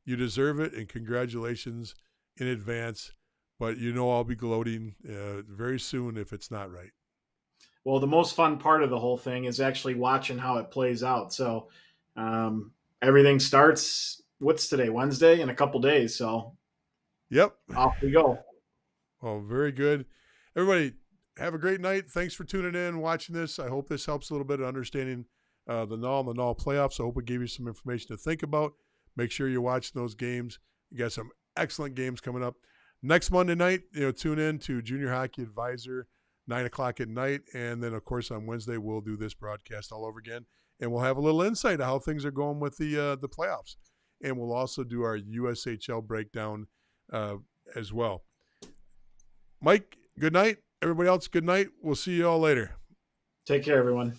you deserve it, and congratulations in advance. But I'll be gloating very soon if it's not right. Well, the most fun part of the whole thing is actually watching how it plays out. So everything starts. What's today? Wednesday in a couple days. So Yep. off we go. Oh, very good. Everybody, have a great night. Thanks for tuning in, watching this. I hope this helps a little bit of understanding the NAHL and the NAHL playoffs. I hope it gave you some information to think about. Make sure you're watching those games. You got some excellent games coming up. Next Monday night, tune in to Junior Hockey Advisor, 9 o'clock at night. And then, of course, on Wednesday, we'll do this broadcast all over again. And we'll have a little insight of how things are going with the playoffs. And we'll also do our USHL breakdown as well. Mike, good night. Everybody else, good night. We'll see you all later. Take care, everyone.